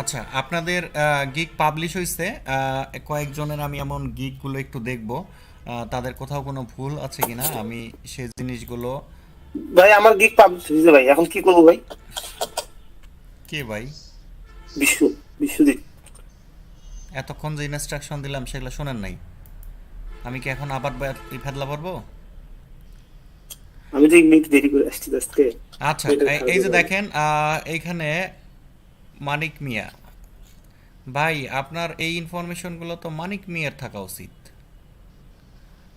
আচ্ছা, আপনাদের gig publish হইছে। কয়েকজনের আমি এমন গিগগুলো একটু দেখব, তাদের কোথাও কোনো ভুল আছে কিনা আমি সেই জিনিসগুলো। ভাই আমার গিগ পাবলিশ হয়েছে ভাই, এখন কি করবো ভাই? কে ভাই? বিশ্ব বিশ্বজিৎ। এতক্ষণ যে ইনস্ট্রাকশন দিলাম সেগুলো শোনেন নাই? আমি কি এখন আবার এই ফেদলা পারবো? আমি তো এমনিতে দেরি করে আসছি আজকে, আচ্ছা, এটা এই খারাপ যে ভাই। দেখেন, এইখানে মানিক মিয়া ভাই, আপনার এই ইনফরমেশনগুলো তো মানিক মিয়ার থাকা উচিত।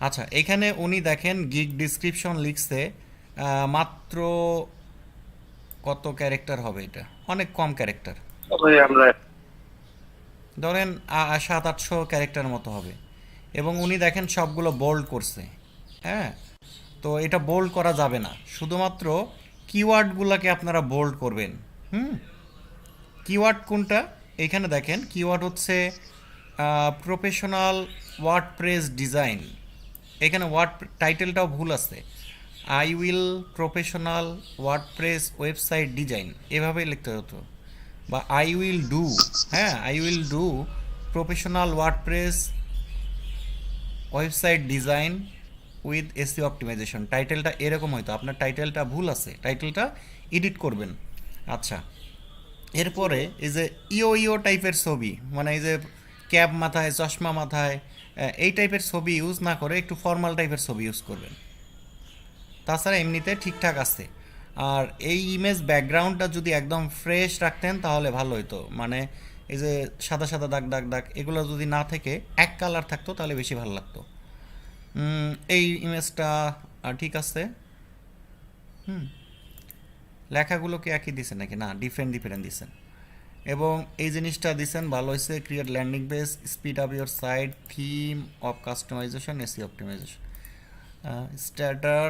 আচ্ছা, এখানে উনি দেখেন গিগ ডিসক্রিপশন লিখছে মাত্র কত ক্যারেক্টার হবে? এটা অনেক কম ক্যারেক্টার। ভাই আমরা ধরেন 700-800 ক্যারেক্টার মতো হবে। এবং উনি দেখেন সবগুলো বোল্ড করছে। হ্যাঁ, তো এটা বোল্ড করা যাবে না, শুধুমাত্র কিওয়ার্ডগুলোকে আপনারা বোল্ড করবেন। হুম। কিওয়ার্ড কোনটা? এখানে দেখেন কিওয়ার্ড হচ্ছে প্রফেশনাল ওয়ার্ডপ্রেস ডিজাইন। এখানে টাইটেলটাও ভুল আছে। I will professional WordPress website design এভাবে লিখতে হতো, বা আই উইল ডু। হ্যাঁ, I will do professional WordPress website design with SEO optimization. টাইটেলটা এরকম হয়তো, আপনার টাইটেলটা ভুল আছে, টাইটেলটা এডিট করবেন। আচ্ছা, জি এরপরে ভাই। এই যে ইও ইও টাইপের ছবি, মানে এই যে ক্যাপ মাথায়, চশমা মাথায়, এই টাইপের ছবি ইউজ না করে একটু ফর্মাল টাইপের ছবি ইউজ করবেন। তাছাড়া এমনিতে ঠিকঠাক আছে। আর এই ইমেজ ব্যাকগ্রাউন্ডটা যদি একদম ফ্রেশ রাখতেন তাহলে ভালো হতো, মানে এই যে সাদা সাদা দাগ দাগ দাগ এগুলো যদি না থেকে এক কালার থাকতো তাহলে বেশি ভালো লাগতো। এই ইমেজটা ঠিক আছে। লেখাগুলোকে একই দিছেন নাকি? না, ডিফারেন্ট ডিফারেন্ট দিছেন। এবং এই জিনিসটা দিছেন ভালো হয়েছে, create landing page, speed up your site, theme of customization, SEO optimization, starter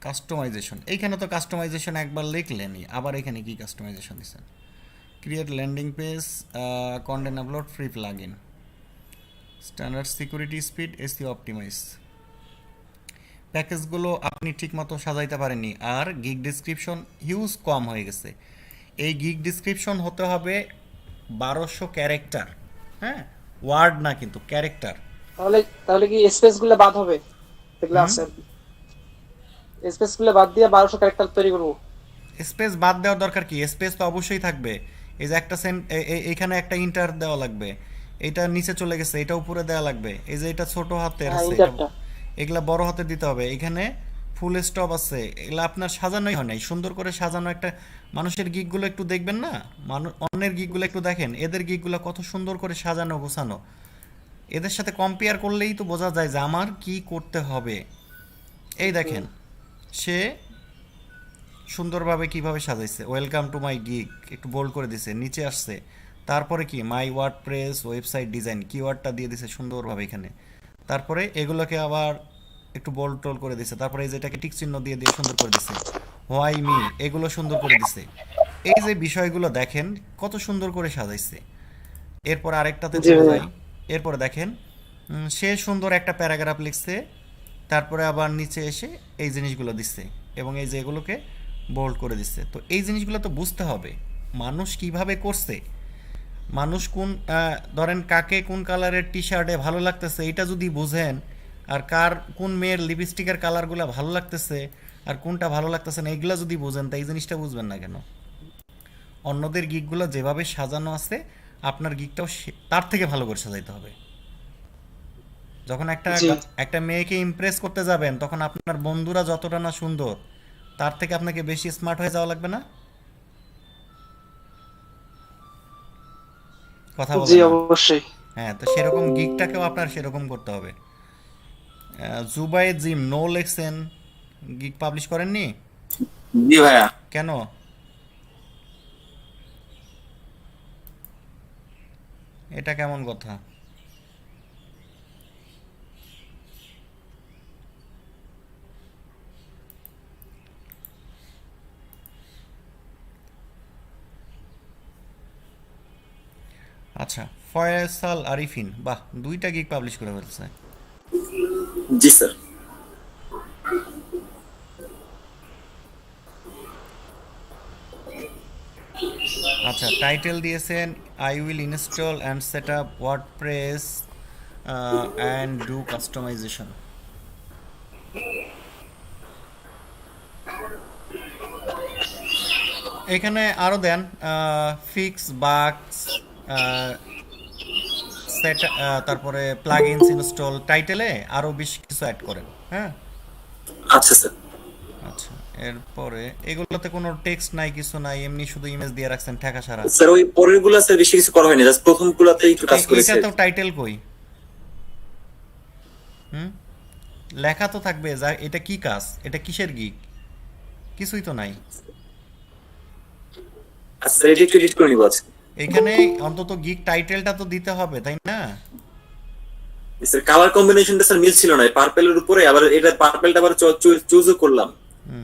customization. এইখানে তো কাস্টমাইজেশন একবার লিখলেনই, আবার এখানে কি কাস্টমাইজেশন দিচ্ছেন? Create landing page, content upload, free plug in, standard security, speed, SEO optimize. প্যাকেজগুলো আপনি ঠিকমতো সাজাইতে পারেননি, আর গিগ ডিসক্রিপশন হিউজ কম হয়ে গেছে। এই গিগ ডিসক্রিপশন হতে হবে 1200 ক্যারেক্টার। হ্যাঁ, ওয়ার্ড না কিন্তু ক্যারেক্টার। তাহলে তাহলে কি স্পেস গুলো বাদ হবে? যেগুলো হুম। আছে আর কি, স্পেস গুলো বাদ দিয়ে 1200 ক্যারেক্টার তৈরি করবো। স্পেস বাদ দেওয়ার দরকার কি? স্পেস তো অবশ্যই থাকবে। এই যে একটা এইখানে একটা ইন্টার দেওয়া লাগবে, এটা নিচে চলে গেছে, এটা উপরে দেওয়া লাগবে। এই যে এটা ছোট হাতের হ্যাঁ, আছে, এটা ইন্টারটা। এগুলা বড় হাতে দিতে হবে। এখানে ফুল স্টপ আছে, এগুলা আপনার সাজানোই হয় নাই, সুন্দর করে সাজানো একটা। মানুষের গিকগুলো একটু দেখবেন না, মানুষ অন্যের গিকগুলো একটু দেখেন, এদের গিকগুলো কত সুন্দর করে সাজানো গোছানো। এদের সাথে কম্পেয়ার করলেই তো বোঝা যায় যে আমার কি করতে হবে। এই দেখেন, সে সুন্দরভাবে কিভাবে সাজাইছে, ওয়েলকাম টু মাই গিগ একটু বোল্ড করে দিছে, নিচে আসছে। তারপরে কি মাই ওয়ার্ডপ্রেস ওয়েবসাইট ডিজাইন কিওয়ার্ডটা দিয়ে দিছে সুন্দরভাবে এখানে। তারপরে এগুলোকে আবার একটু বোল্ড টোল করে দিছে, তারপরে এই যেটাকে টিক চিহ্ন দিয়ে দিয়ে সুন্দর করে দিছে। হোয়াই মি, এগুলো সুন্দর করে দিছে। এই যে বিষয়গুলো দেখেন কত সুন্দর করে সাজাইছে। এরপর আরেকটাতে জি চলে ভাইয়া। যাই। এরপরে দেখেন, সে সুন্দর একটা প্যারাগ্রাফ লিখছে, তারপরে আবার নিচে এসে এই জিনিসগুলো দিচ্ছে, এবং এই যে এগুলোকে বোল্ড করে দিচ্ছে। তো এই জিনিসগুলো তো বুঝতে হবে মানুষ কিভাবে করছে। মানুষ কোন ধরেন কাকে কোন কালারের টি শার্টে ভালো লাগতেছে এটা যদি বুঝেন, আর কার কোন মেয়ের লিপস্টিকের কালারগুলো ভালো লাগতেছে আর কোনটা ভালো লাগতেছে না এগুলো যদি বুঝেন, তা এই জিনিসটা বুঝবেন না কেন? অন্যদের গিকগুলো যেভাবে সাজানো আছে আপনার গিকটাও তার থেকে ভালো করে সাজাইতে হবে। যখন একটা জি। একটা মেয়েকে ইমপ্রেস করতে যাবেন তখন আপনার বন্ধুরা যতটা না সুন্দর, তার থেকে আপনাকে বেশি স্মার্ট হয়ে যাওয়া লাগবে না? কথা জি বলেন না। অবশ্যই। হ্যাঁ, তো সেরকম গিকটাকেও আপনার সেরকম করতে হবে। জুবাই জিম নো লেখছেন, গিক পাবলিশ করেননি জি ভাইয়া। কেন? এটা কেমন কথা? আচ্ছা, ফয়সাল আরিফিন, বাহ, দুইটা গিক পাবলিশ করে ফেলছে। জি স্যার। আচ্ছা, টাইটেল দিয়েছেন I will install and set up WordPress and do customization. এখানে আরও দেন ফিক্স বাগস, সেট, তারপরে প্লাগইনস ইনস্টল, টাইটেলে আরও বেশ কিছু অ্যাড করেন। হ্যাঁ, আচ্ছা স্যার। আচ্ছা। এরপরে এগুলোতে কোনো টেক্সট নাই, কিছু নাই, এমনি শুধু ইমেজ দিয়ে রাখছেন ঠেকা সারা। স্যার ওই পরের গুলা স্যার বেশি কিছু করা হয়নি, জাস্ট প্রথম গুলাতেই একটু কাজ করেছে। এটা তো টাইটেল কই? হুম, লেখা তো থাকবে যা এটা কি কাজ, এটা কিসের গিগ, কিছুই তো নাই। আচ্ছা স্যার, এটা একটু এডিট করে নিবো আজকে। এখানে অন্তত গিগ টাইটেলটা তো দিতে হবে, তাই না? স্যার কালার কম্বিনেশনটা স্যার মিল ছিল না, পার্পেলের উপরে আবার এটা পার্পেলটা আবার চুজও করলাম,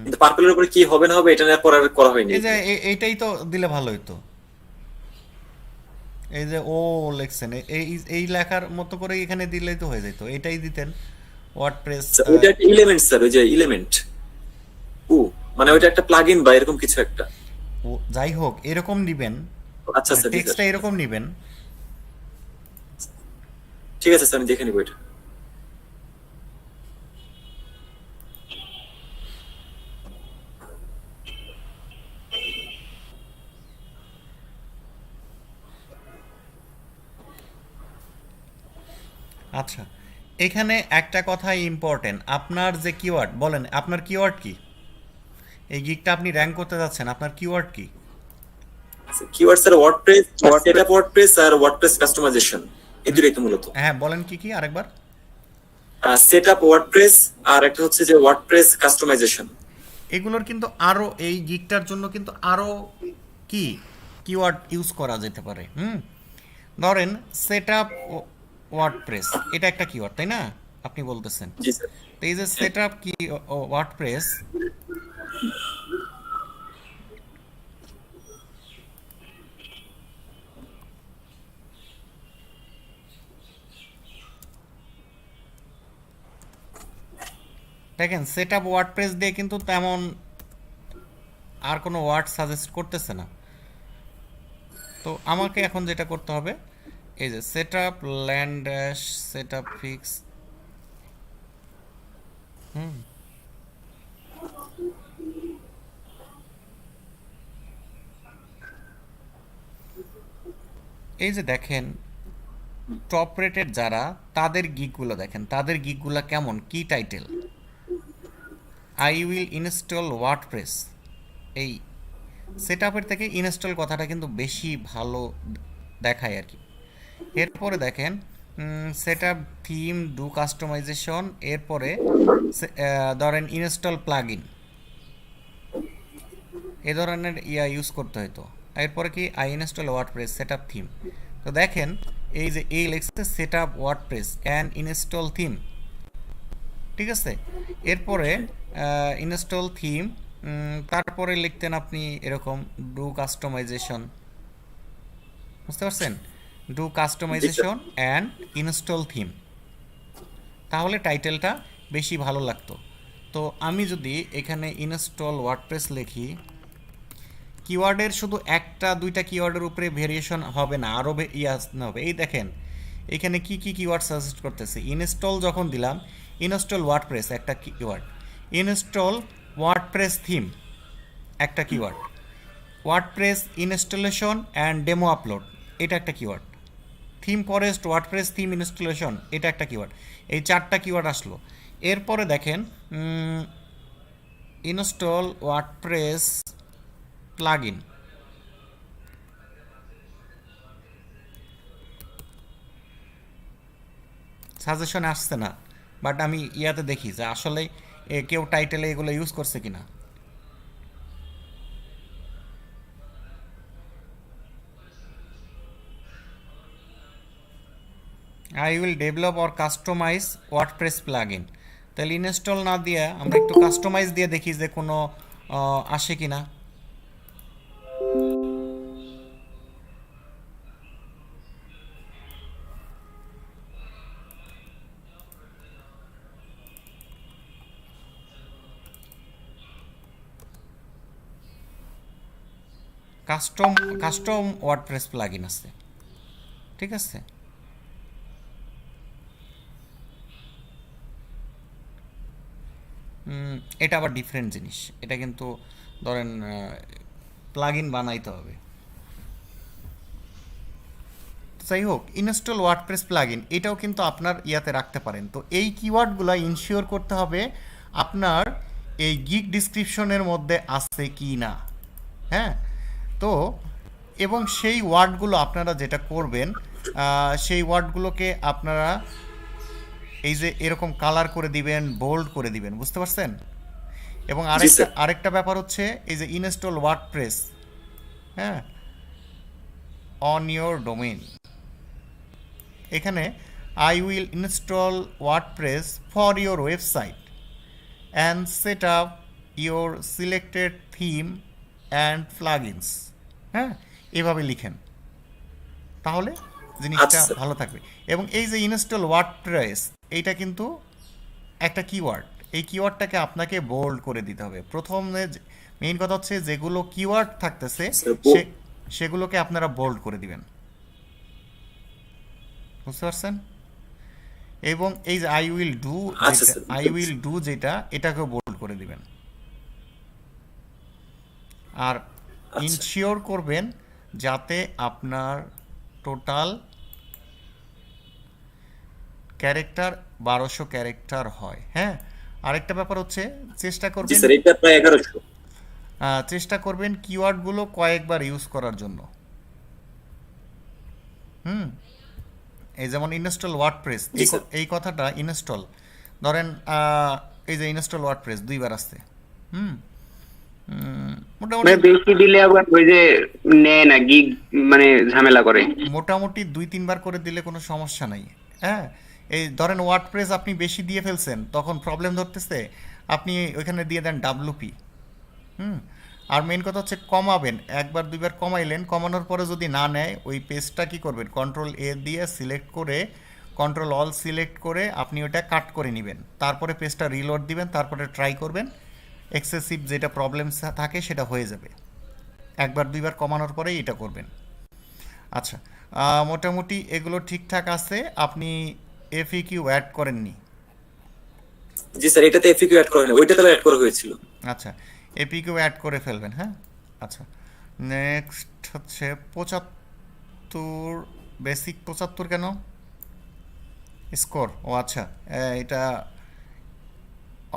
কিন্তু পার্পেলের উপরে কি হবে না হবে এটা নিয়ে পরে আর করা হয়নি। এই যে এইটাই তো দিলে ভালো হতো। এই যে ও লেখছেন, এই এই লেখার মতো করে এখানে দিলেই তো হয়ে যেত, এটাই দিতেন ওয়ার্ডপ্রেস। স্যার ওইটা একটা এলিমেন্ট স্যার, ওই যে এলিমেন্ট ও, মানে ওইটা একটা প্লাগইন বা এরকম কিছু একটা। যাই হোক, এরকম নিবেন, আচ্ছা স্যার, জি স্যার। টেক্সটটা এরকম নিবেন। ঠিক আছে স্যার, আমি দেখে নিবো এটা। আচ্ছা, এখানে একটা কথা ইম্পর্টেন্ট, আপনার যে কিওয়ার্ড বলেন, আপনার কিওয়ার্ড কি? এই গিগটা আপনি র্যাঙ্ক করতে যাচ্ছেন, আপনার কিওয়ার্ড কি? Keyword sir WordPress, setup WordPress আর ওয়ার্ডপ্রেস কাস্টমাইজেশন, এই দুটোই তো মূলত। হ্যাঁ, বলেন কি কি আরেকবার। সেটআপ ওয়ার্ডপ্রেস আর একটা হচ্ছে যে ওয়ার্ডপ্রেস কাস্টমাইজেশন। এগুলোর কিন্তু আরও, এই গিগটার জন্য কিন্তু আরও কি কিওয়ার্ড ইউজ করা যেতে পারে। ধরেন সেট আপ ওয়ার্ডপ্রেস, এটা একটা কিওয়ার্ড, তাই না? আপনি বলতেছেন। জি স্যার। তো এই যে সেট আপ কি ওয়ার্ডপ্রেস, দেখেন সেট আপ ওয়ার্ডপ্রেস দিয়ে কিন্তু তেমন আর কোনো ওয়ার্ড সাজেস্ট করতেছে না। তো আমাকে এখন যেটা করতে হবে, এই যে set up land dash set up fix, এই যে দেখেন টপ রেটেড যারা, তাদের গিকগুলো দেখেন, তাদের গিকগুলো কেমন, কি title, I will install WordPress. এই সেট আপের থেকে ইনস্টল কথাটা কিন্তু বেশি ভালো দেখায় আর কি। এরপরে দেখেন set up theme do customization, এরপরে ধরেন ইনস্টল প্লাগ ইন, এ ধরনের ইউজ করতে হতো। এরপরে কি I install WordPress set up theme. তো দেখেন এই যে এই লেখছে set up WordPress and install theme, ঠিক আছে? এরপরে ইনস্টল থিম, তারপরে লিখতেন আপনি এরকম ডু কাস্টমাইজেশন, বুঝতে পারছেন? ডু জি sir. Customization and install theme, তাহলে টাইটেলটা বেশি ভালো লাগতো। তো আমি যদি এখানে ইনস্টল ওয়ার্ডপ্রেস লিখি, কিওয়ার্ডের শুধু একটা দুইটা কিওয়ার্ডের উপরে ভেরিয়েশন হবে না, আরও আসতে হবে। এই দেখেন এখানে কি কি কিওয়ার্ড সাজেস্ট করতেছে। ইনস্টল যখন দিলাম, ইনস্টল ওয়ার্ডপ্রেস একটা কিওয়ার্ড, ইনস্টল ওয়ার্ডপ্রেস থিম একটা keyword, WordPress installation and demo upload, এটা একটা keyword, theme forest WordPress theme installation, এটা একটা কিওয়ার্ড। এই চারটা কিওয়ার্ড আসলো। এরপরে দেখেন ইনস্টল ওয়ার্ডপ্রেস প্লাগইন, সাজেশন আসছে না, বাট আমি ইয়াতে দেখি যে আসলে কেউ টাইটেলে এগুলো ইউজ করছে কিনা। I will develop or customise WordPress plugin, তাহলে ইনস্টল না দিয়ে আমরা একটু কাস্টমাইজ দিয়ে দেখি যে কোনো আসে কিনা। কাস্টম কাস্টম ওয়ার্ডপ্রেস প্লাগইন আছে, ঠিক আছে? এটা আবার ডিফারেন্ট জিনিস। এটা কিন্তু ধরেন প্লাগইন বানাইতে হবে। যাই হোক, ইনস্টল ওয়ার্ডপ্রেস প্লাগইন এটাও কিন্তু আপনার ইয়াতে রাখতে পারেন। তো এই কিওয়ার্ডগুলো ইনশিওর করতে হবে আপনার এই গিগ ডিসক্রিপশনের মধ্যে আছে কি না। হ্যাঁ, তো এবং সেই ওয়ার্ডগুলো আপনারা যেটা করবেন, সেই ওয়ার্ডগুলোকে আপনারা এই যে এরকম কালার করে দিবেন, বোল্ড করে দিবেন, বুঝতে পারছেন? এবং জি আরেকটা স্যার। আরেকটা ব্যাপার হচ্ছে এই যে ইনস্টল ওয়ার্ডপ্রেস, হ্যাঁ, অন ইয়োর ডোমেইন, এখানে I will install WordPress for your website and set up your selected theme and plugins. হ্যাঁ, এভাবে লিখেন, তাহলে জিনিসটা আচ্ছা স্যার। ভালো থাকবে। এবং এই যে ইনস্টল ওয়ার্ডপ্রেস, এইটা কিন্তু একটা কিওয়ার্ড। এই কিওয়ার্ডটাকে আপনাকে বোল্ড করে দিতে হবে। প্রথমে মেইন কথা হচ্ছে যেগুলো কিওয়ার্ড থাকতেছে স্যার সে সেগুলোকে আপনারা বোল্ড করে দিবেন, বুঝতে পারছেন? এবং এই যে আই উইল ডু, আচ্ছা যেটা স্যার, আই বুঝতে পেরেছি। উইল ডু যেটা, এটাকেও বোল্ড করে দিবেন। আর আচ্ছা ইনশিওর করবেন যাতে আপনার টোটাল ক্যারেক্টার 1200 ক্যারেক্টার হয়। হ্যাঁ, আরেকটা ব্যাপার হচ্ছে চেষ্টা জি করবেন, স্যার, এটা প্রায় 1100। চেষ্টা করবেন কিওয়ার্ডগুলো কয়েকবার ইউজ করার জন্য। হুম, এই যেমন ইনস্টল ওয়ার্ডপ্রেস, জি স্যার। এই কথাটা ইনস্টল, ধরেন এই যে ইনস্টল ওয়ার্ডপ্রেস দুইবার আসছে। হুম, মোটামুটি মানে বেশি দিলে আবার ওই যে নেয় না গিগ, মানে ঝামেলা করে। মোটামুটি 2-3 বার করে দিলে কোনো সমস্যা নাই। হ্যাঁ, এই ধরেন ওয়ার্ডপ্রেস আপনি বেশি দিয়ে ফেলছেন, তখন প্রবলেম ধরতেছে, আপনি ওইখানে দিয়ে দেন ডাব্লুপি। হুম, আর মেন কথা হচ্ছে কমাবেন, 1-2বার কমাইলেন, কমানোর পরে যদি না নেয় ওই পেজটা কি করবেন, কন্ট্রোল এ দিয়ে সিলেক্ট করে, কন্ট্রোল অল সিলেক্ট করে আপনি ওটা কাট করে নেবেন, তারপরে পেজটা রিলোড দিবেন, তারপরে ট্রাই করবেন, এক্সেসিভ যেটা প্রবলেম থাকে সেটা হয়ে যাবে। 1-2বার কমানোর পরেই এটা করবেন। আচ্ছা, মোটামুটি এগুলো ঠিকঠাক আছে। আপনি এফইকিউ অ্যাড করেননি? জি স্যার, এটাতে এফিকিউ অ্যাড করেন, ওইটাতে অ্যাড করা হয়েছিল। আচ্ছা, এপিকিউ অ্যাড করে ফেলবেন। হ্যাঁ, আচ্ছা, নেক্সট হচ্ছে 75, বেসিক 75 কেন স্কোর? ও আচ্ছা, এটা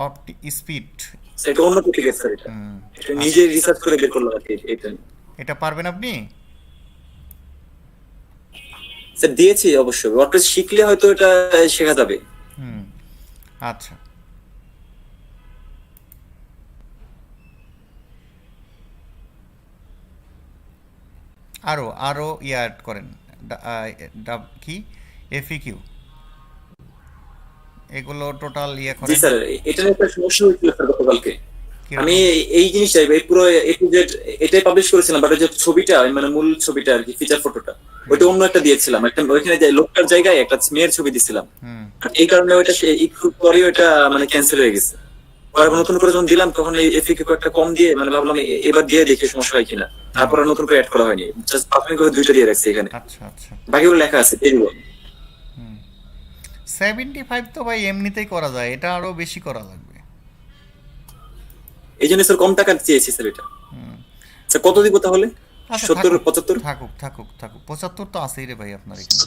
অপটি স্পিড, স্যার এটা অন্য টপিক স্যার, এটা এটা নিজে আচ্ছা, রিসার্চ করে বের করলাম আর কি এটা। এটা পারবেন আপনি? স্যার দিয়েছি অবশ্যই, ওয়ার্ডপ্রেস শিখলে হয়তো এটা শেখা যাবে। হুম, আচ্ছা, আরও আরও ইয়ে অ্যাড করেন, কি এফইকিউ, এগুলো টোটাল ইয়ে জি করেন। স্যার, এটা নিয়ে একটা সমস্যা হয়েছিল স্যার গতকালকে। আমি কিরকম? এই জিনিসটাই এই পুরো এ টু জেড এটাই পাবলিশ করেছিলাম, বাট ওই যে ছবিটা মানে মূল ছবিটা আর কি, ফিচার ফটোটা ওইটা অন্য একটা দিয়েছিলাম, একটা ওইখানে যে লোকটার জায়গায় একটা মেয়ের ছবি দিছিলাম। হুম, আর এই কারণে ওইটা একটু পরে ওইটা মানে ক্যান্সেল হয়ে গেছে। পরে আবার নতুন করে যখন দিলাম তখন এই এফিকিউ একটা কম দিয়ে মানে ভাবলাম এবার দিয়ে দেখি সমস্যা হয় কিনা, হুম, তারপর আর নতুন করে অ্যাড করা হয়নি, জাস্ট প্রাথমিক করে দুইটা দিয়ে রাখছি এখানে, আচ্ছা, আচ্ছা, বাকিগুলো লেখা আছে এগুলো। 75 তো ভাই এমনিতেই করা যায়, এটা আরও বেশি করা লাগবে। এই জন্য স্যার কম টাকা চেয়েছি স্যার এটা। স্যার কত দিব তাহলে? আচ্ছা, 70, থাকুক 75? থাকুক থাকুক থাকুক, 75 তো আছেই রে ভাই আপনার এখানে।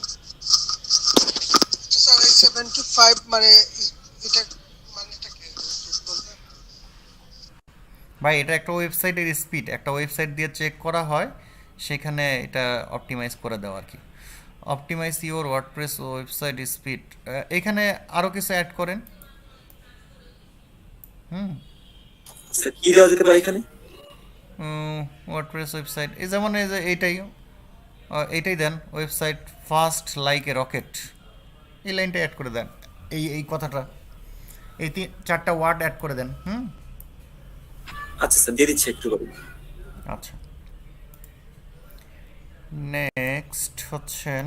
স্যার এই 75 মানে এটা মানে এটা কি বলতে? ভাই এটা একটা ওয়েবসাইটের স্পিড, একটা ওয়েবসাইট দিয়ে চেক করা হয়, সেখানে এটা অপটিমাইজ করে দেওয়া আর কি। Optimize your WordPress website speed, এখানে আরও কিছু অ্যাড করেন। হুম, স্যার কি দেওয়া যেতে পারে এখানে? ওয়ার্ডপ্রেস ওয়েবসাইট, এই যেমন এই যে এইটাই, এইটাই দেন, website fast like a rocket, এই লাইনটা অ্যাড করে দেন, এই কথাটা, এই 4টা ওয়ার্ড অ্যাড করে দেন। হুম, আচ্ছা স্যার, দিয়ে দিচ্ছি একটু করে। আচ্ছা, নেক্সট হচ্ছেন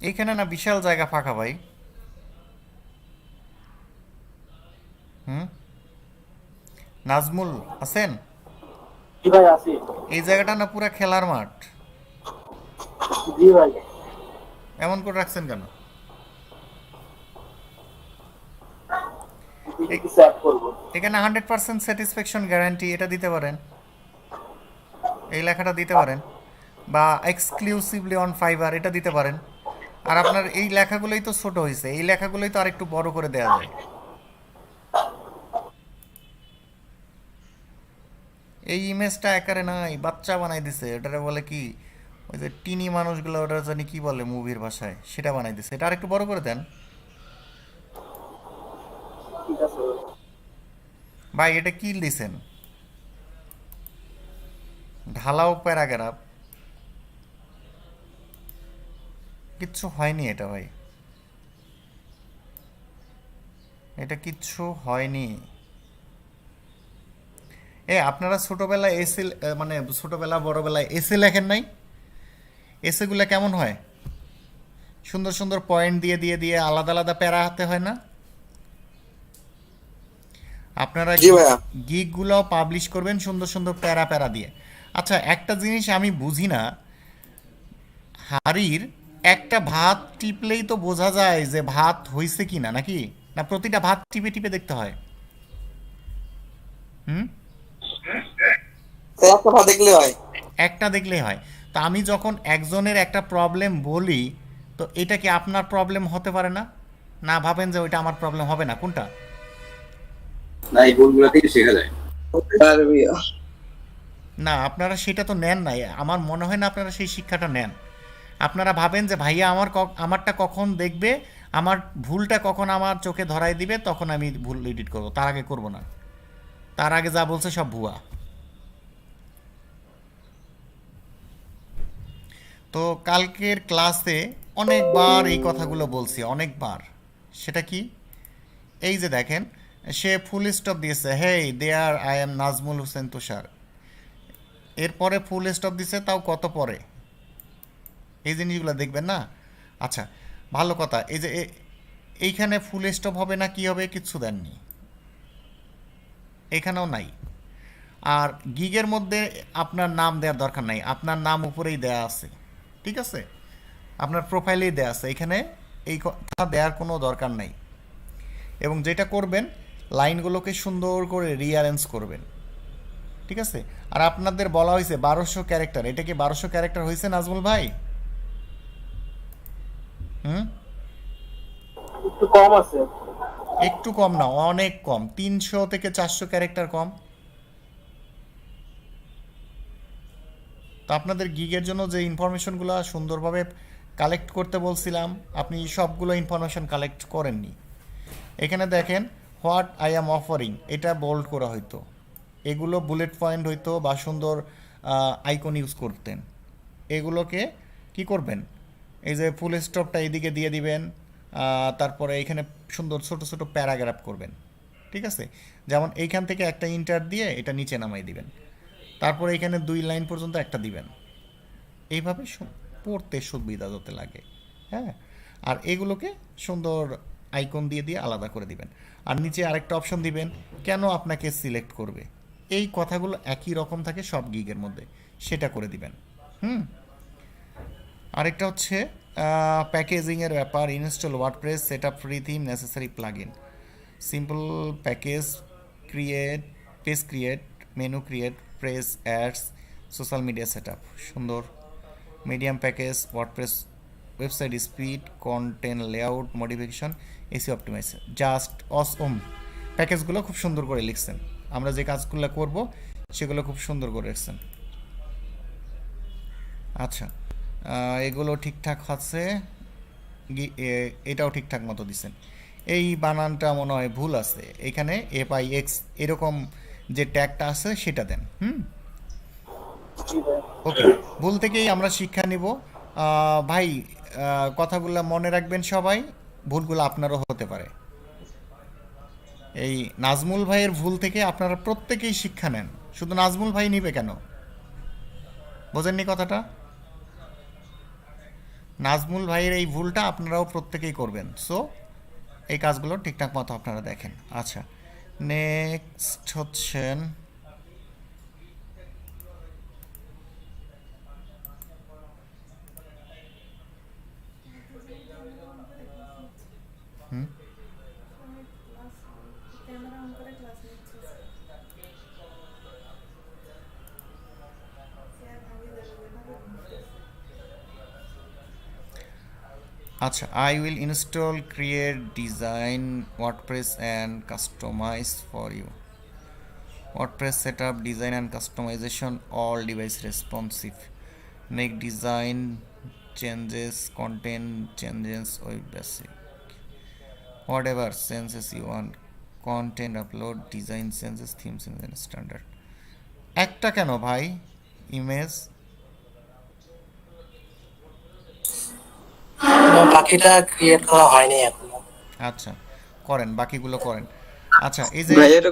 এইখানে না বিশাল জায়গা ফাঁকা ভাই। হুম, নাজমুল আছেন? জি ভাই আছি। এই জায়গাটা না পুরা খেলার মাঠ। জি ভাই। এমন করে রাখছেন কেন? এ- কিছু অ্যাড করবো। এখানে 100% স্যাটিসফ্যাকশন গ্যারান্টি এটা দিতে পারেন, এই লেখাটা দিতে পারেন, বা এক্সক্লুসিভলি অন ফাইবার এটা দিতে পারেন। আর আপনার এই লেখাগুলোই তো ছোট হয়েছে, এই লেখাগুলোই তো আরেকটু বড় করে দেওয়া যায়। এই ইমেজটা একারে নাই, বাচ্চা বানাই দিছে, এটারে বলে কি, ওই যে টিনি মানুষগুলো ওটা জানি কি বলে মুভির ভাষায়, সেটা বানাই দিছে। এটা আরেকটু বড় করে দেন ঠিক আছে ভাই। ভাই। এটা কি দিছেন? ঢালাও প্যারাগ্রাফ, কিচ্ছু হয়নি এটা ভাই, এটা কিচ্ছু হয়নি। আপনারা ছোটবেলায় এসে, মানে ছোটবেলা বড়বেলায় এসে লেখেন নাই? এসেগুলো কেমন হয়? সুন্দর সুন্দর পয়েন্ট দিয়ে দিয়ে দিয়ে আলাদা আলাদা প্যারা হাতে হয় না? আপনারা জি ভাইয়া। গিকগুলো পাবলিশ করবেন সুন্দর সুন্দর প্যারা প্যারা দিয়ে। আচ্ছা, একটা জিনিস আমি বুঝি না, হাড়ির একটা ভাত টিপলেই তো বোঝা যায় যে ভাত হইছে কি না, নাকি? না প্রতিটা ভাত টিপে টিপে দেখতে হয়? হুম, একটা ভাত দেখলে হয়। একটা দেখলেই হয়। তা আমি যখন একজনের একটা প্রবলেম বলি, তো এটা কি আপনার প্রবলেম হতে পারে না? না ভাবেন যে ওইটা আমার প্রবলেম হবে না? কোনটা? না, এই ভুলগুলো থেকে শেখা যায়। আর ভাইয়া, না, আপনারা সেটা তো নেন নাই, আমার মনে হয় না আপনারা সেই শিক্ষাটা নেন। আপনারা ভাবেন যে ভাইয়া আমারটা কখন দেখবে, আমার ভুলটা কখন আমার চোখে ধরাই দিবে, তখন আমি ভুল এডিট করব, তার আগে করব না। তার আগে যা বলছে সব ভুয়া। তো কালকের ক্লাসে অনেকবার এই কথাগুলো বলছি, অনেকবার। সেটা কি? এই যে দেখেন, সে ফুল স্টপ দিয়েছে, hey there I am Nazmul Hossain Tushar, এরপরে ফুল স্টপ দিছে, তাও কত পরে। এই জিনিসগুলো দেখবেন না। আচ্ছা, ভালো কথা, এই যে এইখানে ফুল স্টপ হবে না কি হবে, কিচ্ছু দেননি, এখানেও নাই। আর গিগের মধ্যে আপনার নাম দেওয়ার দরকার নাই, আপনার নাম উপরেই দেয়া আছে, ঠিক আছে? আপনার প্রোফাইলেই দেয়া আছে, এখানে এই কথা দেওয়ার কোনো দরকার নাই। এবং যেটা করবেন, লাইনগুলোকে সুন্দর করে রিঅ্যারেঞ্জ করবেন, ঠিক আছে? আর আপনাদের বলা হয়েছে 1200 ক্যারেক্টার, এটা কি 1200 ক্যারেক্টার হয়েছে নাজমুল ভাই? হুম, একটু কম আছে। একটু কম না, অনেক কম, 300 থেকে 400 ক্যারেক্টার কম। তো আপনাদের গিগের জন্য যে ইনফরমেশনগুলো সুন্দরভাবে কালেক্ট করতে বলছিলাম, আপনি সবগুলো ইনফরমেশন কালেক্ট করেননি। এখানে দেখেন, হোয়াট আই অ্যাম অফারিং, এটা বোল্ড করা হইতো, এগুলো বুলেট পয়েন্ট হইতো, বা সুন্দর আইকন ইউজ করতেন। এগুলোকে কি করবেন, এই যে ফুল স্টপটা এইদিকে দিয়ে দিবেন, তারপরে এখানে সুন্দর ছোট ছোট প্যারাগ্রাফ করবেন, ঠিক আছে? যেমন এইখান থেকে একটা ইন্টার দিয়ে এটা নিচে নামাই দিবেন, তারপরে এখানে 2 লাইন পর্যন্ত একটা দিবেন। এইভাবে পড়তে সুবিধা যাতে লাগে, হ্যাঁ। আর এগুলোকে সুন্দর আইকন দিয়ে দিয়ে আলাদা করে দিবেন। আর নিচে আরেকটা অপশন দিবেন, কেন আপনাকে সিলেক্ট করবে। এই কথাগুলো একই রকম থাকে সব গিগের মধ্যে, সেটা করে দিবেন। হুম, আরেকটা হচ্ছে প্যাকেজিংয়ের ব্যাপার, install WordPress, set up free theme, necessary plug in, simple package create, page create, menu create, press ads, social media set up, সুন্দর। Medium package, WordPress website speed, content layout modification, SEO optimize, just awesome. প্যাকেজগুলো খুব সুন্দর করে লিখছেন, আমরা যে কাজগুলো করব সেগুলো খুব সুন্দর করে লিখছেন। আচ্ছা, এগুলো ঠিকঠাক আছে, এটাও ঠিকঠাক মতো দিচ্ছেন। এই বানানটা মনে হয় ভুল আছে, এখানে এফ আই এক্স এরকম যে ট্যাগটা আছে সেটা দেন। হুম, ওকে, ভুল থেকেই আমরা শিক্ষা নিব। ভাই, কথাগুলো মনে রাখবেন সবাই, ভুলগুলো আপনারও হতে পারে। এই নাজমুল ভাইয়ের ভুল থেকে আপনারা প্রত্যেকেই শিক্ষা নেন, শুধু নাজমুল ভাই নিবে কেন? বোঝেননি কথাটা? নাজমুল ভাইয়ের এই ভুলটা আপনারাও প্রত্যেকেই করবেন। সো এই কাজগুলো ঠিকঠাক মতো আপনারা দেখেন। আচ্ছা, নেক্সট হচ্ছেন আচ্ছা, I will install, create, design WordPress and customize for you. WordPress setup, design and customization, all device responsive. Make design changes, content changes, web basic. Whatever changes you want. Content upload, design changes, theme changes, standard. একটা কেন ভাই image? বাকিটা create করা হয়নি এখনো। আচ্ছা, করেন, বাকিগুলো করেন। আচ্ছা, এই যে ভাই একটা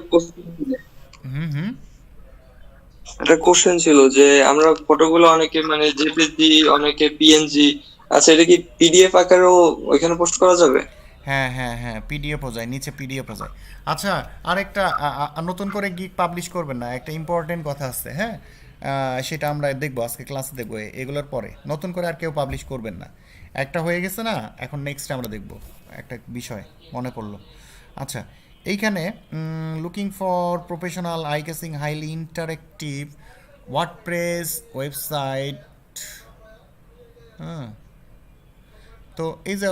একটা কোশ্চেন ছিল যে আমরা ফটোগুলো অনেকে মানে জেপিজি, অনেকে পিএনজি, আচ্ছা এটা কি পিডিএফ আকারেও ওইখানে পোস্ট করা যাবে? হ্যাঁ হ্যাঁ হ্যাঁ, পিডিএফও যায়, নিচে পিডিএফও যায়। আচ্ছা, আরেকটা নতুন করে গিগ পাবলিশ করবেন না, একটা ইম্পর্টেন্ট কথা আছে, হ্যাঁ? সেটা আমরা দেখবো, আজকে ক্লাসে দেখবো। এগুলোর পরে নতুন করে আর কেউ পাবলিশ করবেন না। একটা হয়ে গেছে না, এখন নেক্সট আমরা দেখব একটা বিষয় মনে পড়লো। আচ্ছা, এইখানে looking for professional I casing highly interactive WordPress website. হ্যাঁ, তো এই যে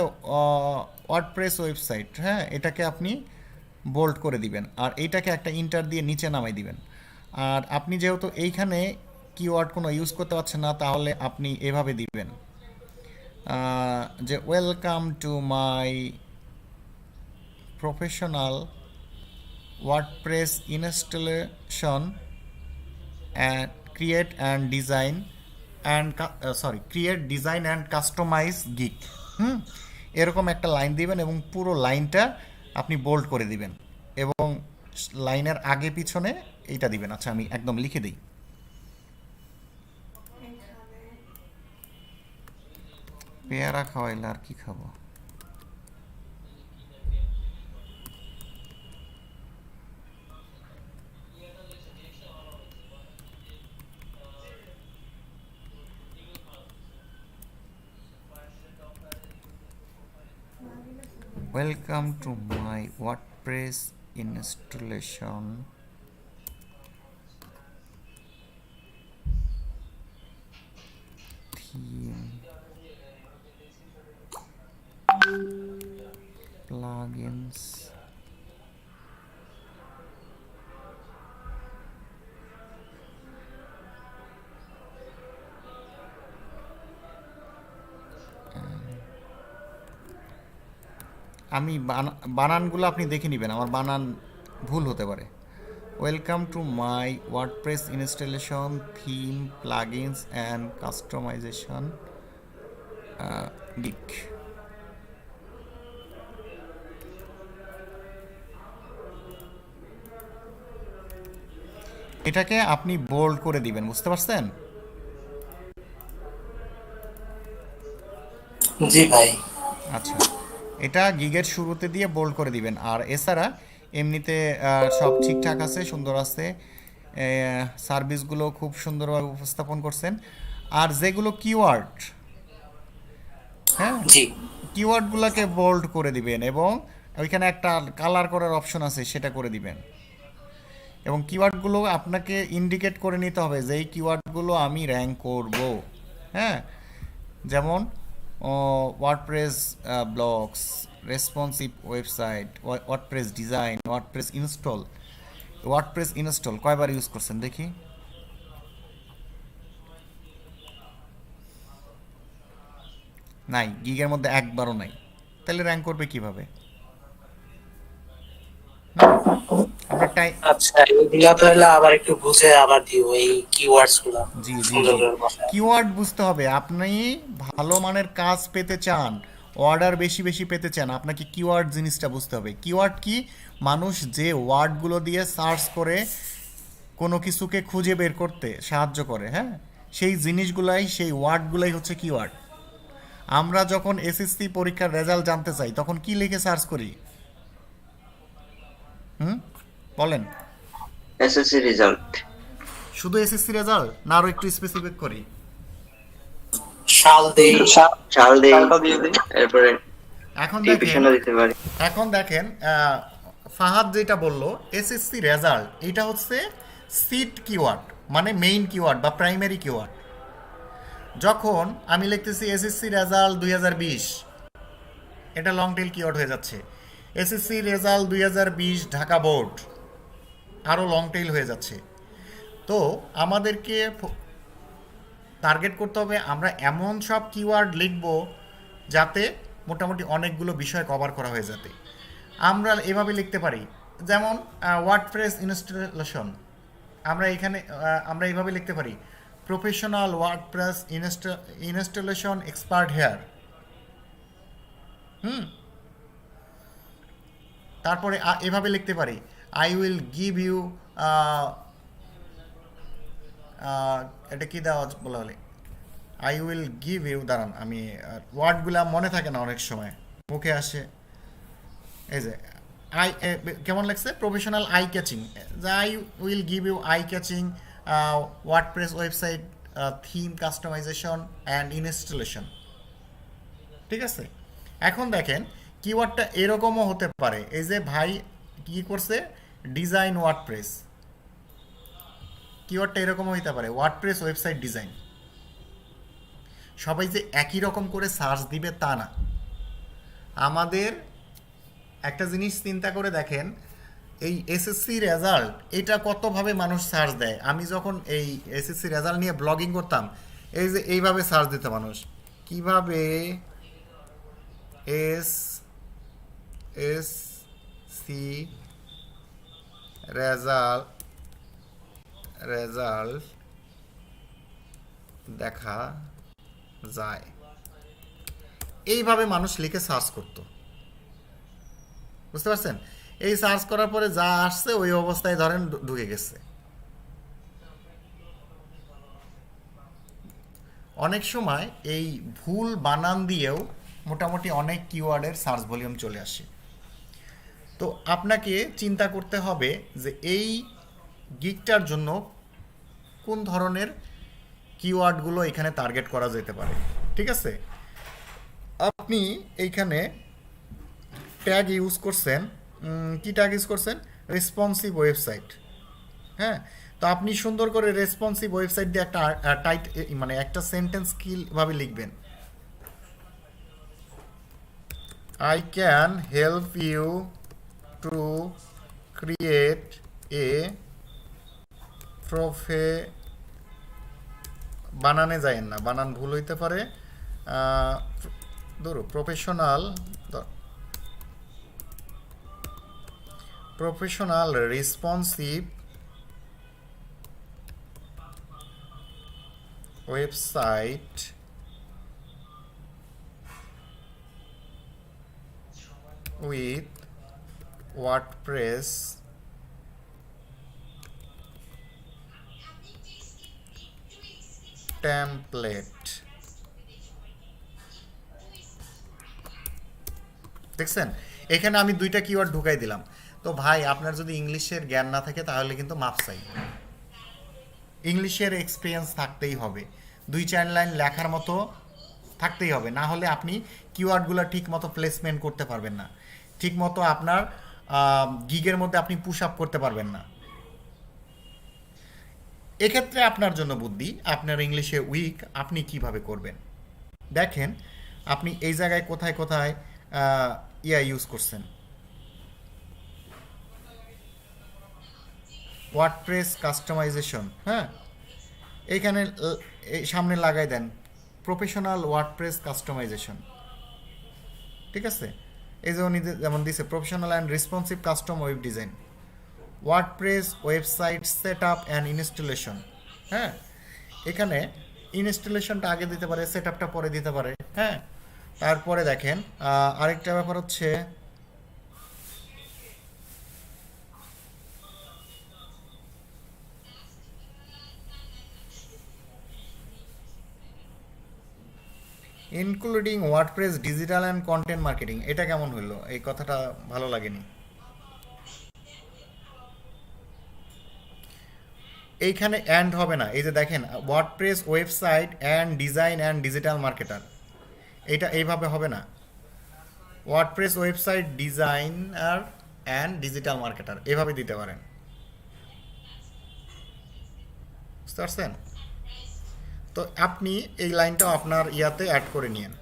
ওয়ার্ডপ্রেস ওয়েবসাইট, হ্যাঁ, এটাকে আপনি বোল্ড করে দিবেন আর এইটাকে একটা ইন্টার দিয়ে নিচে নামাই দিবেন। আর আপনি যেহেতু এইখানে কিওয়ার্ড কোনো ইউজ করতে পারছেন না, তাহলে আপনি এভাবে দিবেন যে welcome to my professional WordPress installation and create and design and create design and customize gig. এরকম একটা লাইন দিবেন এবং পুরো লাইনটা আপনি বোল্ড করে দিবেন এবং লাইনের আগে পিছনে এইটা দিবেন। আচ্ছা, আমি একদম লিখে দিই। পেয়ারা খাওয়াইলে আর কি খাবো? Welcome to my WordPress installation theme plugins আমি বানানগুলো আপনি দেখে নেবেন, আমার বানান ভুল হতে পারে। Welcome to my WordPress installation theme plugins and customization gig. এটাকে আপনি বোল্ড করে দিবেন, বুঝতে পারছেন? জি ভাই। আচ্ছা, এটা গিগের শুরুতে দিয়ে বোল্ড করে দিবেন। আর এছাড়া এমনিতে সব ঠিকঠাক আছে, সুন্দর আছে, সার্ভিসগুলো খুব সুন্দরভাবে উপস্থাপন করছেন। আর যেগুলো কিওয়ার্ড, হ্যাঁ, কিওয়ার্ডগুলোকে বোল্ড করে দিবেন এবং ওইখানে একটা কালার করার অপশন আছে, সেটা করে দিবেন। এবং কিওয়ার্ডগুলো আপনাকে ইন্ডিকেট করে নিতে হবে যে এই কিওয়ার্ডগুলো আমি র্যাঙ্ক করব, হ্যাঁ? যেমন WordPress blogs, responsive website, WordPress design, WordPress install. WordPress install কয়বার ইউজ করছেন দেখি? নাই, গিগের মধ্যে একবারও নাই। তাহলে র্যাঙ্ক করবে কিভাবে? আমরা আচ্ছা, এগুলা তাহলে আবার একটু বুঝে আবার দিও এই কিওয়ার্ডস গুলো। জি জি, কিওয়ার্ড বুঝতে হবে। আপনি ভালো মানের কাজ পেতে চান, অর্ডার বেশি বেশি পেতে চান, আপনাকে কিওয়ার্ড জিনিসটা বুঝতে হবে। কিওয়ার্ড কি? মানুষ যে ওয়ার্ডগুলো দিয়ে সার্চ করে কোনো কিছুকে খুঁজে বের করতে সাহায্য করে, হ্যাঁ, সেই জিনিসগুলাই, সেই ওয়ার্ডগুলাই হচ্ছে কিওয়ার্ড। আমরা যখন এসএসসি পরীক্ষার রেজাল্ট জানতে চাই তখন কি লিখে সার্চ করি? হুম, বলেন। এসএসসি রেজাল্ট, শুধু এসএসসি রেজাল্ট না আরো একটু স্পেসিফিক করি? শাল দেই। সাল দেই, সালটা দিয়ে দিই। এরপরে এখন দেখেন, ডিভিশনও দিতে পারি। এখন দেখেন ফাহাদ যেটা বললো এসএসসি রেজাল্ট, এটা হচ্ছে সিট কিওয়ার্ড, মানে মেইন কিওয়ার্ড বা প্রাইমারি কিওয়ার্ড। যখন আমি লিখতেছি এসএসসি রেজাল্ট 2020, এটা লং টেল কিওয়ার্ড হয়ে যাচ্ছে। এসএসসি রেজাল্ট 2020 ঢাকা বোর্ড, আরও লং টেল হয়ে যাচ্ছে। তো আমাদেরকে টার্গেট করতে হবে আমরা এমন সব কিওয়ার্ড লিখব যাতে মোটামুটি অনেকগুলো বিষয় কভার করা হয়ে যাতে। আমরা এভাবে লিখতে পারি, যেমন ওয়ার্ডপ্রেস ইনস্টলেশন, আমরা এখানে আমরা এইভাবে লিখতে পারি, professional WordPress installation expert here. তারপরে এভাবে লিখতে পারি, আই উইল গিভ ইউ, এটা কি দেওয়া বলা হলে, আই উইল গিভ ইউ, দাঁড়ান আমি ওয়ার্ডগুলো মনে থাকে না অনেক সময়, মুখে আসে। এই যে আই, কেমন লাগছে, প্রফেশনাল আই ক্যাচিং, যে I will give you eye catching WordPress website theme customization and installation. ঠিক আছে, এখন দেখেন কিওয়ার্ডটা এরকমও হতে পারে, এই যে ভাই কি করছে, ডিজাইন ওয়ার্ডপ্রেস, কিওয়ার্ডটা এরকমও হতে পারে ওয়ার্ডপ্রেস ওয়েবসাইট ডিজাইন। সবাই যে একই রকম করে সার্চ দিবে তা না। আমাদের একটা জিনিস চিন্তা করে দেখেন, এই এসএসসি রেজাল্ট এটা কতভাবে মানুষ সার্চ দেয়। আমি যখন এই এসএসসি রেজাল্ট নিয়ে ব্লগিং করতাম, এই যে এইভাবে সার্চ দিত মানুষ, কিভাবে এসএসসি রেজাল্ট দেখা যায়, এইভাবে মানুষ লিখে সার্চ করতো। বুঝতে পারছেন? এই সার্চ করার পরে যা আসছে ওই অবস্থায় ধরেন ঢুকে গেছে। অনেক সময় এই ভুল বানান দিয়েও মোটামুটি অনেক কিওয়ার্ডের সার্চ ভলিউম চলে আসে। তো আপনাকে চিন্তা করতে হবে যে এই গিগটার জন্য কোন ধরনের কিওয়ার্ডগুলো এখানে টার্গেট করা যেতে পারে। ঠিক আছে, আপনি এইখানে ট্যাগ ইউজ করছেন, কি ট্যাগ ইউজ করছেন, রেসপন্সিভ ওয়েবসাইট। হ্যাঁ, তো আপনি সুন্দর করে রেসপন্সিভ ওয়েবসাইট দিয়ে একটা মানে একটা সেন্টেন্স কিভাবে লিখবেন, I can help you to create a বানানে যায় না, বানান ভুল হইতে পারে, ধরো professional responsive website with WordPress template। দেখছেন, এখানে আমি দুইটা কিওয়ার্ড ঢুকাই দিলাম। তো ভাই আপনার যদি ইংলিশের জ্ঞান না থাকে তাহলে কিন্তু মাপ চাই, ইংলিশের এক্সপিরিয়েন্স থাকতেই হবে, 2-4 লাইন লেখার মতো থাকতেই হবে, না হলে আপনি কিওয়ার্ডগুলো ঠিক মতো প্লেসমেন্ট করতে পারবেন না, ঠিক মতো আপনার গিগের মধ্যে আপনি পুশ আপ করতে পারবেন না। এক্ষেত্রে আপনার জন্য বুদ্ধি, আপনার ইংলিশে উইক, আপনি কিভাবে করবেন দেখেন। আপনি এই জায়গায় কোথায় কোথায় ইউজ করছেন, ওয়ার্ডপ্রেস কাস্টমাইজেশন, হ্যাঁ, এইখানে সামনে লাগাই দেন প্রফেশনাল ওয়ার্ডপ্রেস কাস্টমাইজেশন। ঠিক আছে, এই যে উনি যেমন দিছে professional and responsive custom web design, WordPress website set up and installation. হ্যাঁ, এখানে ইনস্টলেশনটা আগে দিতে পারে, সেট আপটা পরে দিতে পারে। হ্যাঁ, তারপরে দেখেন আরেকটা ব্যাপার হচ্ছে including WordPress digital and content marketing, এটা কেমন হলো? এই কথাটা ভালো লাগেনি। এইখানে অ্যান্ড হবে না, এই যে দেখেন WordPress website and design and digital marketer, এটা এইভাবে হবে না। WordPress website designer and digital marketer এভাবে দিতে পারেন, বুঝতে পারছেন? তো আপনি এই লাইনটাও আপনার ইয়াতে অ্যাড করে নিয়েন।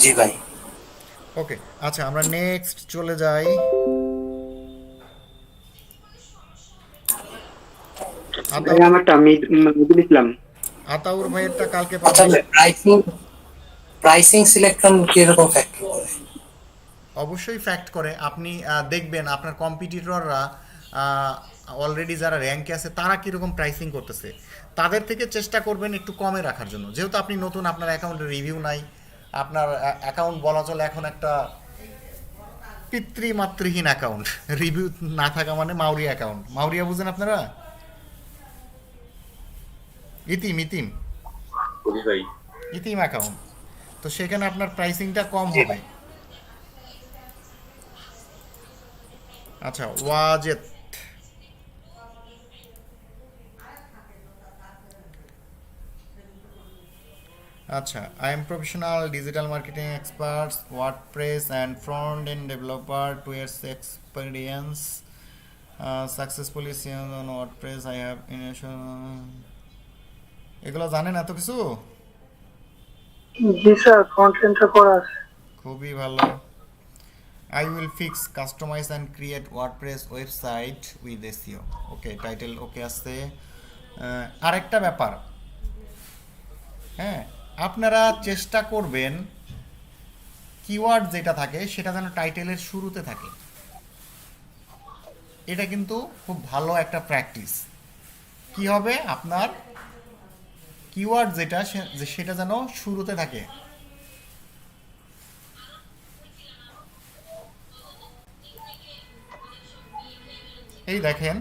জি ভাই। ওকে, আচ্ছা আমরা নেক্সট চলে যাই। ভাই আমারটা মিদুল ইসলাম। আতাউর ভাইয়েরটা কালকে আচ্ছা পাবেন। প্রাইসিং সিলেকশন কিরকম ফ্যাক্টর করে? অবশ্যই ফ্যাক্ট করে। আপনি দেখবেন আপনার কম্পিটিটররা অলরেডি যারা র্যাঙ্কে আছে তারা কীরকম প্রাইসিং করতেছে, তাদের থেকে চেষ্টা করবেন একটু কমে রাখার জন্য। যেহেতু আপনি নতুন, আপনার অ্যাকাউন্টে রিভিউ নাই, আপনার অ্যাকাউন্ট বলা চলে এখন একটা পিতৃমাতৃহীন অ্যাকাউন্ট, রিভিউ না থাকা মানে মাউরিয়া অ্যাকাউন্ট। মাউরিয়া বুঝেন আপনারা? ইতিম ইতিম কবি ভাই ইতিম অ্যাকাউন্ট। তো সেখানে আপনার প্রাইসিংটা কম হবে। আচ্ছা, ওয়াজেদ আচ্ছা, I am professional digital marketing expert, WordPress and front end developer, 2 years experience, successfully SEO on WordPress, I have initial. এগুলো জানেন এত কিছু? জি স্যার, ফ্রন্ট এন্ডটা করা আছে। খুবই ভালো। I will fix, customize and create WordPress website with SEO. Okay, title okay আছে। আরেকটা ব্যাপার, হ্যাঁ, আপনারা চেষ্টা করবেন কিওয়ার্ড যেটা থাকে সেটা যেন টাইটেলের শুরুতে থাকে। এটা কিন্তু খুব ভালো একটা প্র্যাকটিস। কি হবে, আপনার কিওয়ার্ড যেটা সেটা যেন শুরুতে থাকে। এই দেখেন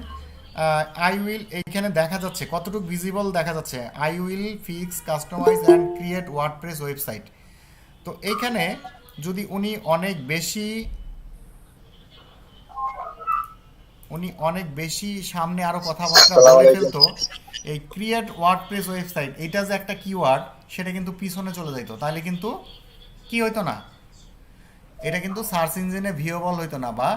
আই উইল, এইখানে দেখা যাচ্ছে কতটুকু ভিজিবল দেখা যাচ্ছে, I will fix, customize and create WordPress website. তো এইখানে যদি উনি অনেক বেশি সামনে আরো কথাবার্তা বলে ফেলতো, এই ক্রিয়েট ওয়ার্ডপ্রেস ওয়েবসাইট এটা যে একটা কিওয়ার্ড, সেটা কিন্তু পিছনে চলে যেত, তাহলে কিন্তু কি হইতো না, এটা কিন্তু সার্চ ইঞ্জিনে ভিউয়েবল হইতো না, বা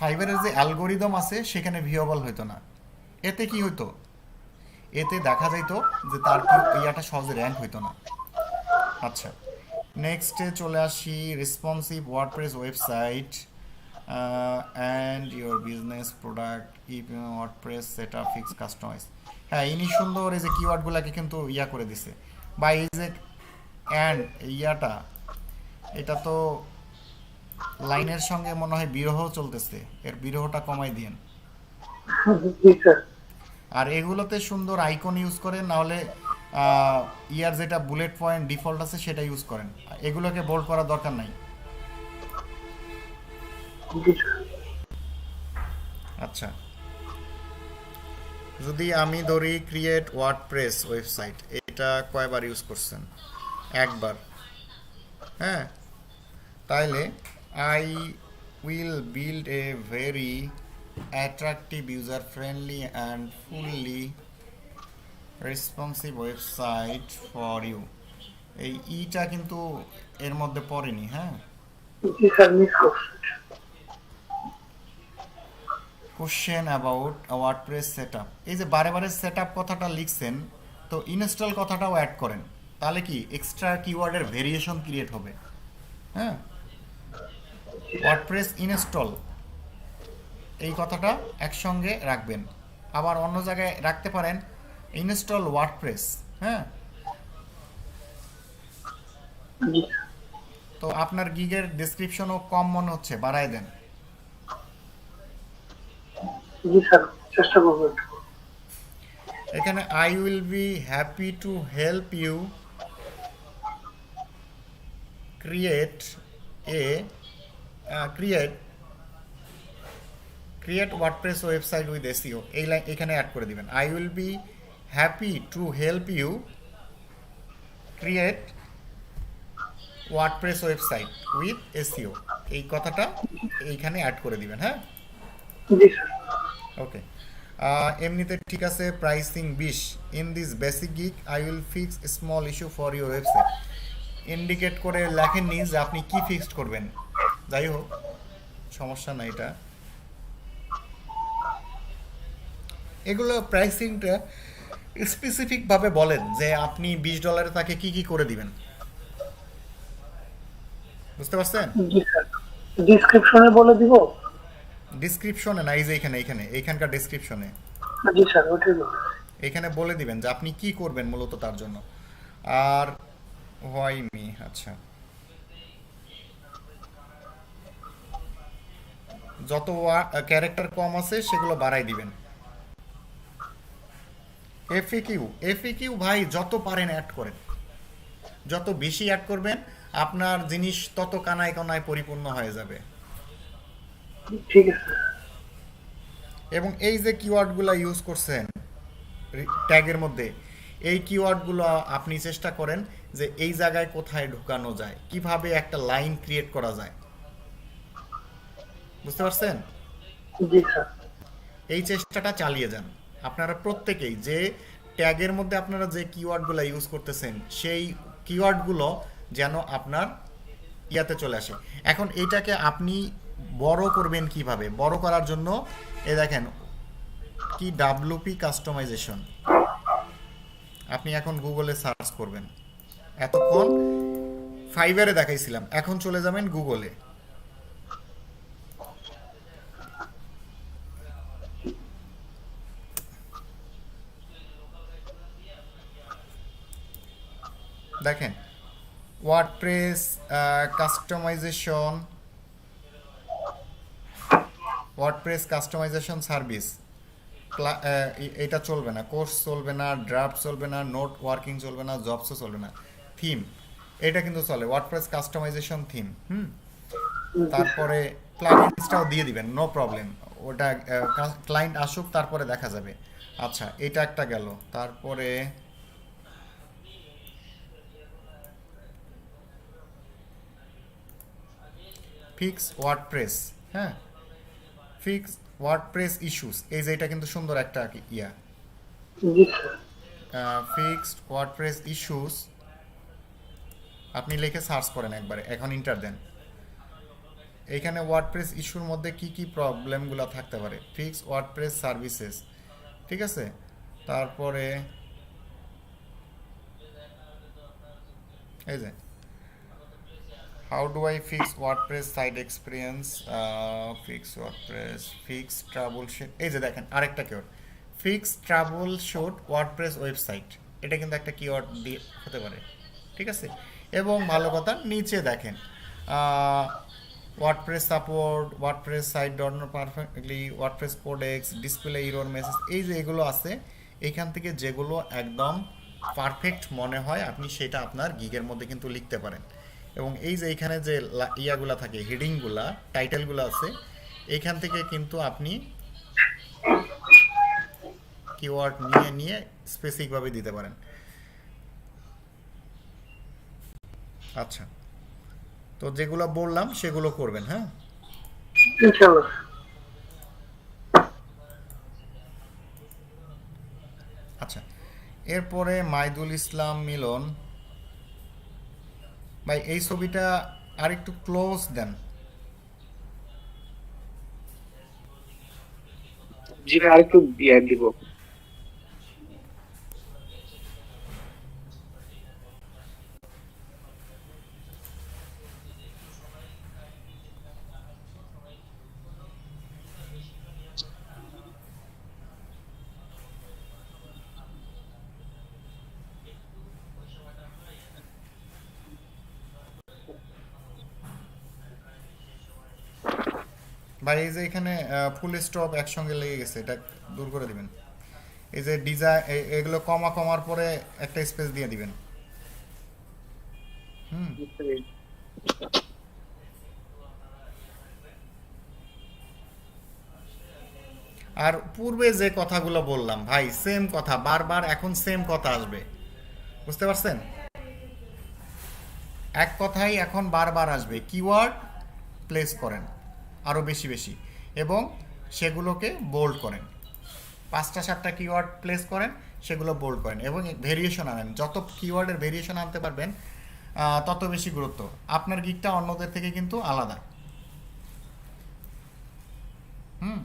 ফাইবারের যে অ্যালগোরিদম আছে সেখানে ভিউয়েবল হইতো না। এতে কি হইতো, এতে দেখা যাইত যে তার ইয়াটা সহজে র্যাঙ্ক হইতো না। আচ্ছা, নেক্সটে চলে আসি, responsive WordPress website and your business product if WordPress setup fix customize. হ্যাঁ, ইনি সুন্দর এই যে কিওয়ার্ডগুলোকে কিন্তু ইয়া করে দিছে। বা এই যে অ্যান্ড ইয়াটা, এটা তো লাইনের সঙ্গে মনে হয় বিরহ চলতেছে, এর বিরহটা কমাই দিয়েন। আর এগুলোতে সুন্দর আইকন ইউজ করেন, না হলে ইয়ার যেটা বুলেট পয়েন্ট ডিফল্ট আছে সেটা ইউজ করেন, এগুলোকে বোল্ড করার দরকার নাই। আচ্ছা, যদি আমি ধরি ক্রিয়েট ওয়ার্ডপ্রেস ওয়েবসাইট, এটা কয়বার ইউজ করছেন? একবার। হ্যাঁ, তাইলে I will build a very attractive, user-friendly and fully responsive website for you. এই ইটা কিন্তু এর মধ্যে পড়েনি। হ্যাঁ, কোশ্চেন অ্যাবাউট ওয়ার্ডপ্রেস সেটআপ, এই যে বারে বারে সেটআপ কথাটা লিখছেন, তো ইনস্টল কথাটাও অ্যাড করেন, তাহলে কি এক্সট্রা কিওয়ার্ডের ভেরিয়েশন ক্রিয়েট হবে। হ্যাঁ, ওয়ার্ডপ্রেস ইনস্টল এই কথাটা একসঙ্গে রাখবেন। আবার অন্য জায়গায় রাখতে পারেন ইনস্টল ওয়ার্ডপ্রেস। হ্যাঁ, তো আপনার গিগের ডেসক্রিপশনও কম মনে হচ্ছে, বাড়ায় দেন। এখানে I will be happy to help you create WordPress website with SEO, এই লাইন এখানে অ্যাড করে দিবেন। I will be happy to help you create WordPress website with SEO, এই কথাটা এইখানে অ্যাড করে দিবেন। হ্যাঁ, জি স্যার। ওকে। এমনিতে ঠিক আছে। Pricing 20 in this basic gig I will fix small issue for your website. Indicate করে লেখেননি যে আপনি কি ফিক্সড করবেন, যাই হোক সমস্যা নাই। এটা এগুলো প্রাইসিংটা স্পেসিফিকভাবে বলেন যে আপনি $20 তাকে কি কি করে দিবেন, বুঝতে পারছেন? জি স্যার, ডিসক্রিপশনে বলে দিব। ডিসক্রিপশনে না, এই যে এইখানকার ডিসক্রিপশনে জি স্যার, ওটাই বলুন। এখানে বলে দিবেন যে আপনি কি করবেন মূলত তার জন্য। আর হোয়াই মি, আচ্ছা, যত ক্যারেক্টার কম আছে সেগুলো বাড়াই দিবেন। এফএকিউ ভাই যত পারেন অ্যাড করেন, যত বেশি অ্যাড করবেন আপনার জিনিস তত কানায় কানায় পরিপূর্ণ হয়ে যাবে। ঠিক আছে। এবং এই যে কিওয়ার্ডগুলো ইউজ করছেন ট্যাগের মধ্যে, এই কিওয়ার্ডগুলো আপনি চেষ্টা করেন যে এই জায়গায় কোথায় ঢোকানো যায়, কিভাবে একটা লাইন ক্রিয়েট করা যায়, বুঝতে পারছেন? জি স্যার। এই চেষ্টাটা চালিয়ে যান আপনারা প্রত্যেকেই, যে ট্যাগের মধ্যে আপনারা যে কিওয়ার্ডগুলো ইউজ করতেছেন সেই কিওয়ার্ডগুলো যেন আপনার ইয়াতে চলে আসে। এখন এইটাকে আপনি বড় করবেন কিভাবে? বড় করার জন্য এই দেখেন কি ডাব্লুপি কাস্টমাইজেশন, আপনি এখন গুগলে সার্চ করবেন। এতক্ষণ ফাইবারে দেখাইছিলাম, এখন চলে যাবেন গুগলে। দেখেন ওয়ার্ডপ্রেস কাস্টমাইজেশন সার্ভিস, এটা চলবে না, কোর্স চলবে না, ড্রাফট চলবে না, নোট ওয়ার্কিং চলবে না, জবসও চলবে না। থিম এটা কিন্তু চলে, ওয়ার্ডপ্রেস কাস্টমাইজেশন থিম। তারপরে প্লাগইনসটাও দিয়ে দিবেন, নো প্রবলেম, ওটা ক্লায়েন্ট আসুক তারপরে দেখা যাবে। আচ্ছা, এটা একটা গেল। তারপরে ফিক্স ওয়ার্ডপ্রেস, হ্যাঁ, ফিক্স ওয়ার্ডপ্রেস ইস্যুস, এই যে এটা কিন্তু সুন্দর একটা ইয়া। জি স্যার। ফিক্সড ওয়ার্ডপ্রেস ইস্যুস আপনি লিখে সার্চ করেন একবারে, এখন ইন্টার দেন। এইখানে ওয়ার্ডপ্রেস ইস্যুর মধ্যে কি কি প্রবলেমগুলো থাকতে পারে, ফিক্স ওয়ার্ডপ্রেস সার্ভিসেস, ঠিক আছে। তারপরে এই যে how do I fix WordPress site experience, fix WordPress, fix troubleshoot, এই যে দেখেন আরেকটা keyword, fix troubleshoot WordPress website, এটা কিন্তু একটা কিওয়ার্ড দিয়ে হতে পারে, ঠিক আছে। এবং ভালো কথা নিচে দেখেন WordPress support, WordPress site don't perfectly, WordPress codex, display error message, এই যে এগুলো আছে, এইখান থেকে যেগুলো একদম পারফেক্ট মনে হয় আপনি সেটা আপনার গিগের মধ্যে কিন্তু লিখতে পারেন। এবং এই যে এইখানে যে ইয়াগুলা থাকে, হেডিংগুলা, টাইটেলগুলো আছে, এইখান থেকে কিন্তু আপনি কিওয়ার্ড নিয়ে নিয়ে স্পেসিফিকভাবে দিতে পারেন। আচ্ছা, তো যেগুলো বললাম সেগুলো করবেন, হ্যাঁ ইনশাআল্লাহ। আচ্ছা, এরপরে মাইদুল ইসলাম মিলন ভাই, এই ছবিটা আর একটু ক্লোজ দেন। জি ভাই, আরেকটু দিয়ে দিব। ভাই এই যে এখানে ফুল স্টপ একসঙ্গে লেগে গেছে, এটা দূর করে দিবেন। এই যে ডিজাইন, এগুলো কমা কমার পরে একটা স্পেস দিয়ে দিবেন। আর পূর্বে যে কথাগুলো বললাম ভাই, সেম কথা বারবার, এখন সেম কথা আসবে, বুঝতে পারছেন? এক কথাই এখন বারবার আসবে। কিওয়ার্ড প্লেস করেন আরও বেশি বেশি, এবং সেগুলোকে বোল্ড করেন। 5টা 7টা কিওয়ার্ড প্লেস করেন, সেগুলো বোল্ড করেন এবং ভেরিয়েশন আনেন। যত কিওয়ার্ডের ভেরিয়েশন আনতে পারবেন তত বেশি গুরুত্ব। আপনার গিকটা অন্যদের থেকে কিন্তু আলাদা। হুম।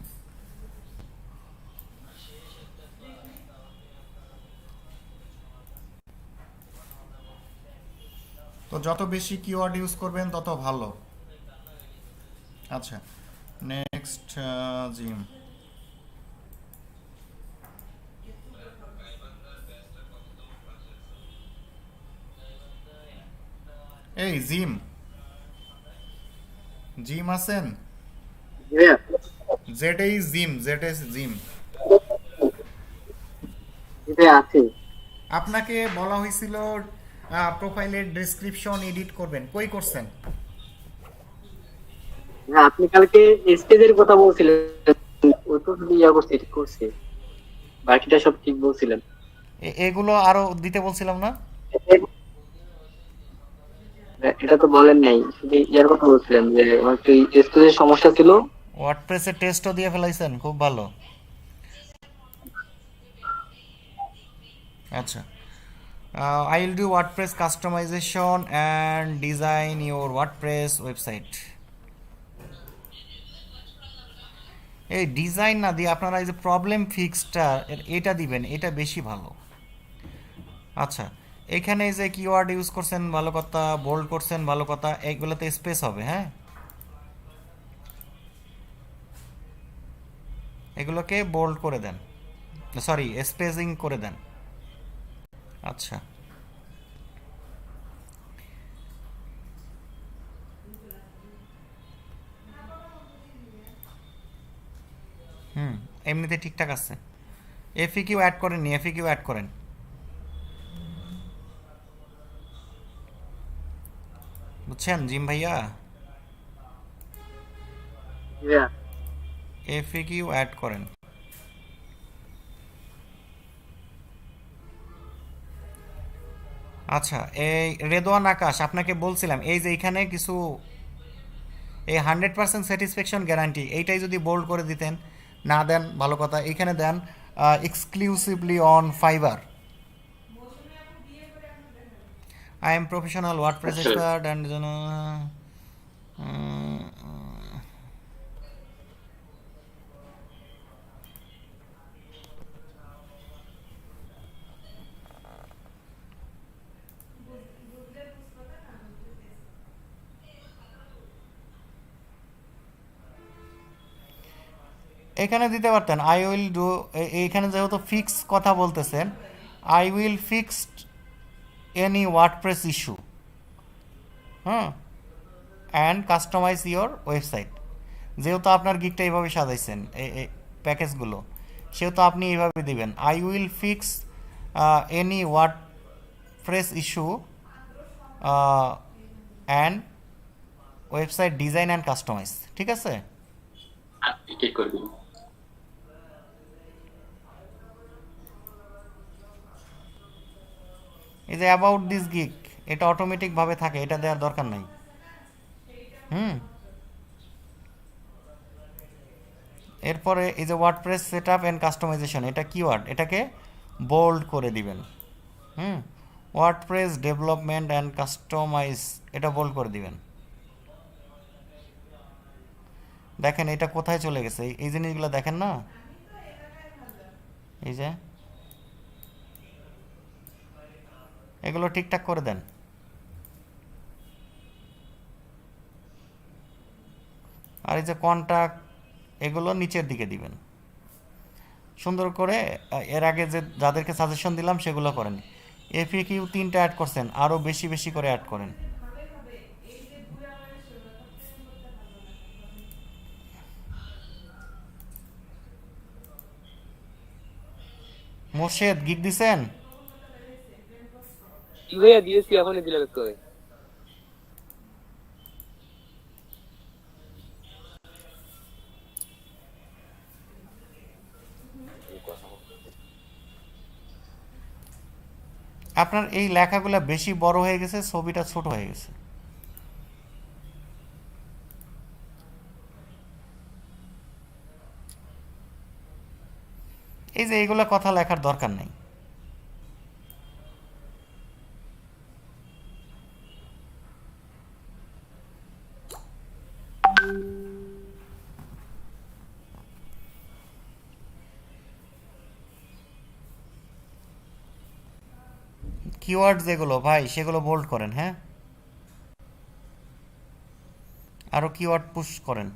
তো যত বেশি কিওয়ার্ড ইউজ করবেন তত ভালো। আচ্ছা, নেক্সট জিম। এই জিম, জিম আছেন? জেড এই জিম, জেড এস জিম। আছে। আপনাকে বলা হয়েছিল প্রোফাইলের ডেসক্রিপশন এডিট করবেন, কই করছেন? হ্যাঁ, আপনি কালকে স্টেজের কথা বলছিলেন, ওই তো করছি, বাকিটা সব ঠিক বলছিলেন। এগুলো আরো দিতে বলছিলাম না? এটা তো বলেন নাই, শুধু ইয়ার কথা বলছিলেন যে আমার একটু স্টেজের সমস্যা ছিল। ওয়ার্ডপ্রেসের টেস্টও দিয়ে ফেলাইছেন, খুব ভালো। আচ্ছা, I will do WordPress customization and design your WordPress website. এই ডিজাইন না দিয়ে আপনারা এই যে প্রবলেম ফিক্সটা এটা দিবেন, এটা বেশি ভালো। আচ্ছা, এখানে যে কিওয়ার্ড ইউজ করছেন ভালো কথা, বোল্ড করছেন ভালো কথা, এইগুলোতে স্পেস হবে, হ্যাঁ, এগুলোকে বোল্ড করে দেন, সরি স্পেসিং করে দেন। আচ্ছা, এমনিতে ঠিকঠাক আছে। এফিকিউ অ্যাড করেননি? এফিকিউ অ্যাড করেন। বুঝছেন জিম ভাইয়া? এফিকিউ অ্যাড করেন। আচ্ছা, এই রেদওয়ান আকাশ, আপনাকে বলছিলাম এই যে এখানে কিছু, এই 100% স্যাটিসফ্যাকশন গ্যারান্টি, এইটাই যদি বোল্ড করে দিতেন, না দেন ভালো কথা, এইখানে দেন exclusively on Fiverr. I am professional WordPress expert and এখানে দিতে পারতেন আই উইল ডু। এইখানে যেহেতু ফিক্স কথা বলতেছেন, I will fixed any WordPress issue, হ্যাঁ, অ্যান্ড কাস্টমাইজ ইওর ওয়েবসাইট। যেহেতু আপনার গিকটা এইভাবে সাজাইছেন এই প্যাকেজগুলো, সেহেতু আপনি এইভাবে দিবেন I will fix any WordPress issue and website design and customize. ঠিক আছে? ঠিক করে দিন। এই যে অ্যাবাউট দিস গিগ, এটা অটোমেটিকভাবে থাকে, এটা দেওয়ার দরকার নাই। এরপরে এই যে ওয়ার্ডপ্রেস সেটআপ এন্ড কাস্টমাইজেশন, এটা কিওয়ার্ড, এটাকে বোল্ড করে দিবেন। ওয়ার্ডপ্রেস ডেভেলপমেন্ট অ্যান্ড কাস্টমাইজ, এটা বোল্ড করে দিবেন। দেখেন এটা কোথায় চলে গেছে, এই জিনিসগুলো দেখেন না, এই যে এগুলো ঠিকঠাক করে দেন। আর এই যে কন্টাক্ট, এগুলো নিচের দিকে দিবেন সুন্দর করে। এর আগে যে যাদেরকে সাজেশন দিলাম সেগুলো করেন। এফএকিউ 3টা অ্যাড করছেন, আরও বেশি বেশি করে অ্যাড করেন। মোর্শেদ গিগ দিছেন? দিয়েছি, এখনই দিলে করে। আপনার এই লেখাগুলা বেশি বড় হয়ে গেছে, ছবিটা ছোট হয়ে গেছে। এই যে এইগুলা কথা লেখার দরকার নেই। কিওয়ার্ড যেগুলো ভাই সেগুলো বোল্ড করেন, হ্যাঁ, আরো কিওয়ার্ড পুশ করেন।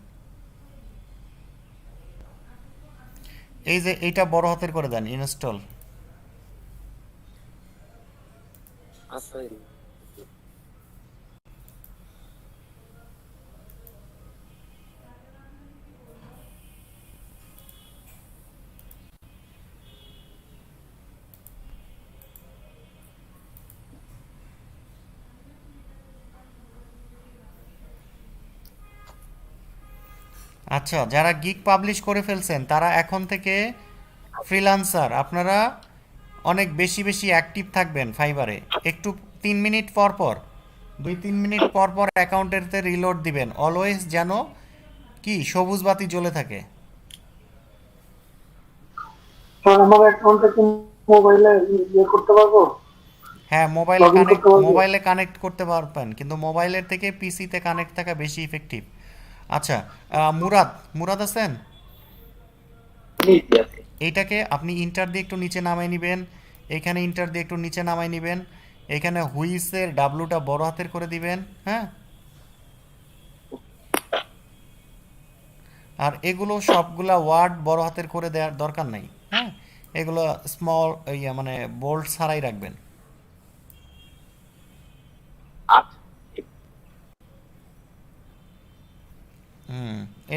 এই যে এইটা বড় হাতের করে দেন, ইনস্টল। আচ্ছা, যারা গিগ পাবলিশ করে ফেলছেন তারা এখন থেকে ফ্রিল্যান্সার, আপনারা অনেক বেশি বেশি অ্যাক্টিভ থাকবেন ফাইবারে। একটু 3 মিনিট পর পর, 2-3 মিনিট পর পর অ্যাকাউন্টেতে রিলোড দিবেন, অলওয়েজ যেন কি সবুজ বাতি জ্বলে থাকে। আমার অ্যাকাউন্টে কি মোবাইলে ইয়ে করতে পারবো? হ্যাঁ, Login করতে পারবো? মোবাইলে কানেক্ট করতে পারবেন, কিন্তু মোবাইলের থেকে পিসিতে কানেক্ট থাকা বেশি ইফেক্টিভ। আচ্ছা, মুরাদ আছেন? জি জি আছে। এইটাকে আপনি ইন্টার দিয়ে একটু নিচে নামাই নেবেন, এইখানে ইন্টার দিয়ে একটু নিচে নামাই নেবেন, এইখানে হুইসের ডাব্লুটা বড় হাতের করে দিবেন, হ্যাঁ। আর এগুলো সবগুলা ওয়ার্ড বড় হাতের করে দেওয়ার দরকার নাই, হ্যাঁ, এগুলো স্মল মানে বোল্ড ছাড়াই রাখবেন। আচ্ছা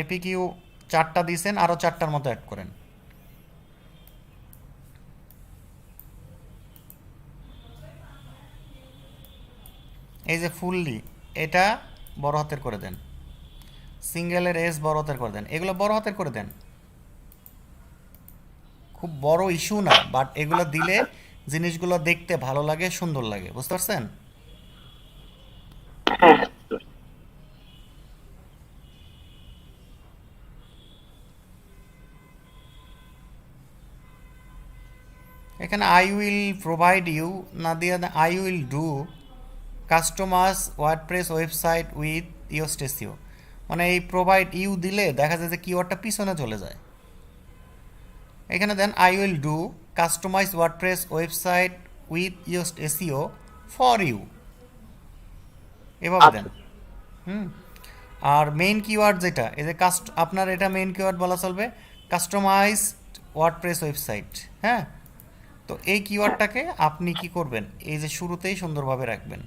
এপিকিউ 4টা দিয়েছেন, আরো 4টার মতো অ্যাড করেন। এই যে ফুললি, এটা বড় হাতের করে দেন, সিঙ্গেলের এস বড় হাতের করে দেন, এগুলো বড় হাতের করে দেন। খুব বড় ইস্যু না, বাট এগুলো দিলে জিনিসগুলো দেখতে ভালো লাগে, সুন্দর লাগে, বুঝতে পারছেন? হ্যাঁ এখানে আই উইল প্রোভাইড ইউ না দিয়ে I will do customize WordPress website with Yoast SEO, মানে এই প্রোভাইড ইউ দিলে দেখা যায় যে কিওয়ার্ডটা পিছনে চলে যায়। এখানে দেন I will do customize WordPress website with Yoast SEO for you, এভাবে দেন। আর মেইন কিওয়ার্ড যেটা, এই যে আপনার এটা মেইন কিওয়ার্ড বলা চলবে, কাস্টমাইজড ওয়ার্ডপ্রেস ওয়েবসাইট, হ্যাঁ। তো এই কিওয়ার্ডটাকে আপনি কি করবেন, এই যে শুরুতেই সুন্দরভাবে রাখবেন,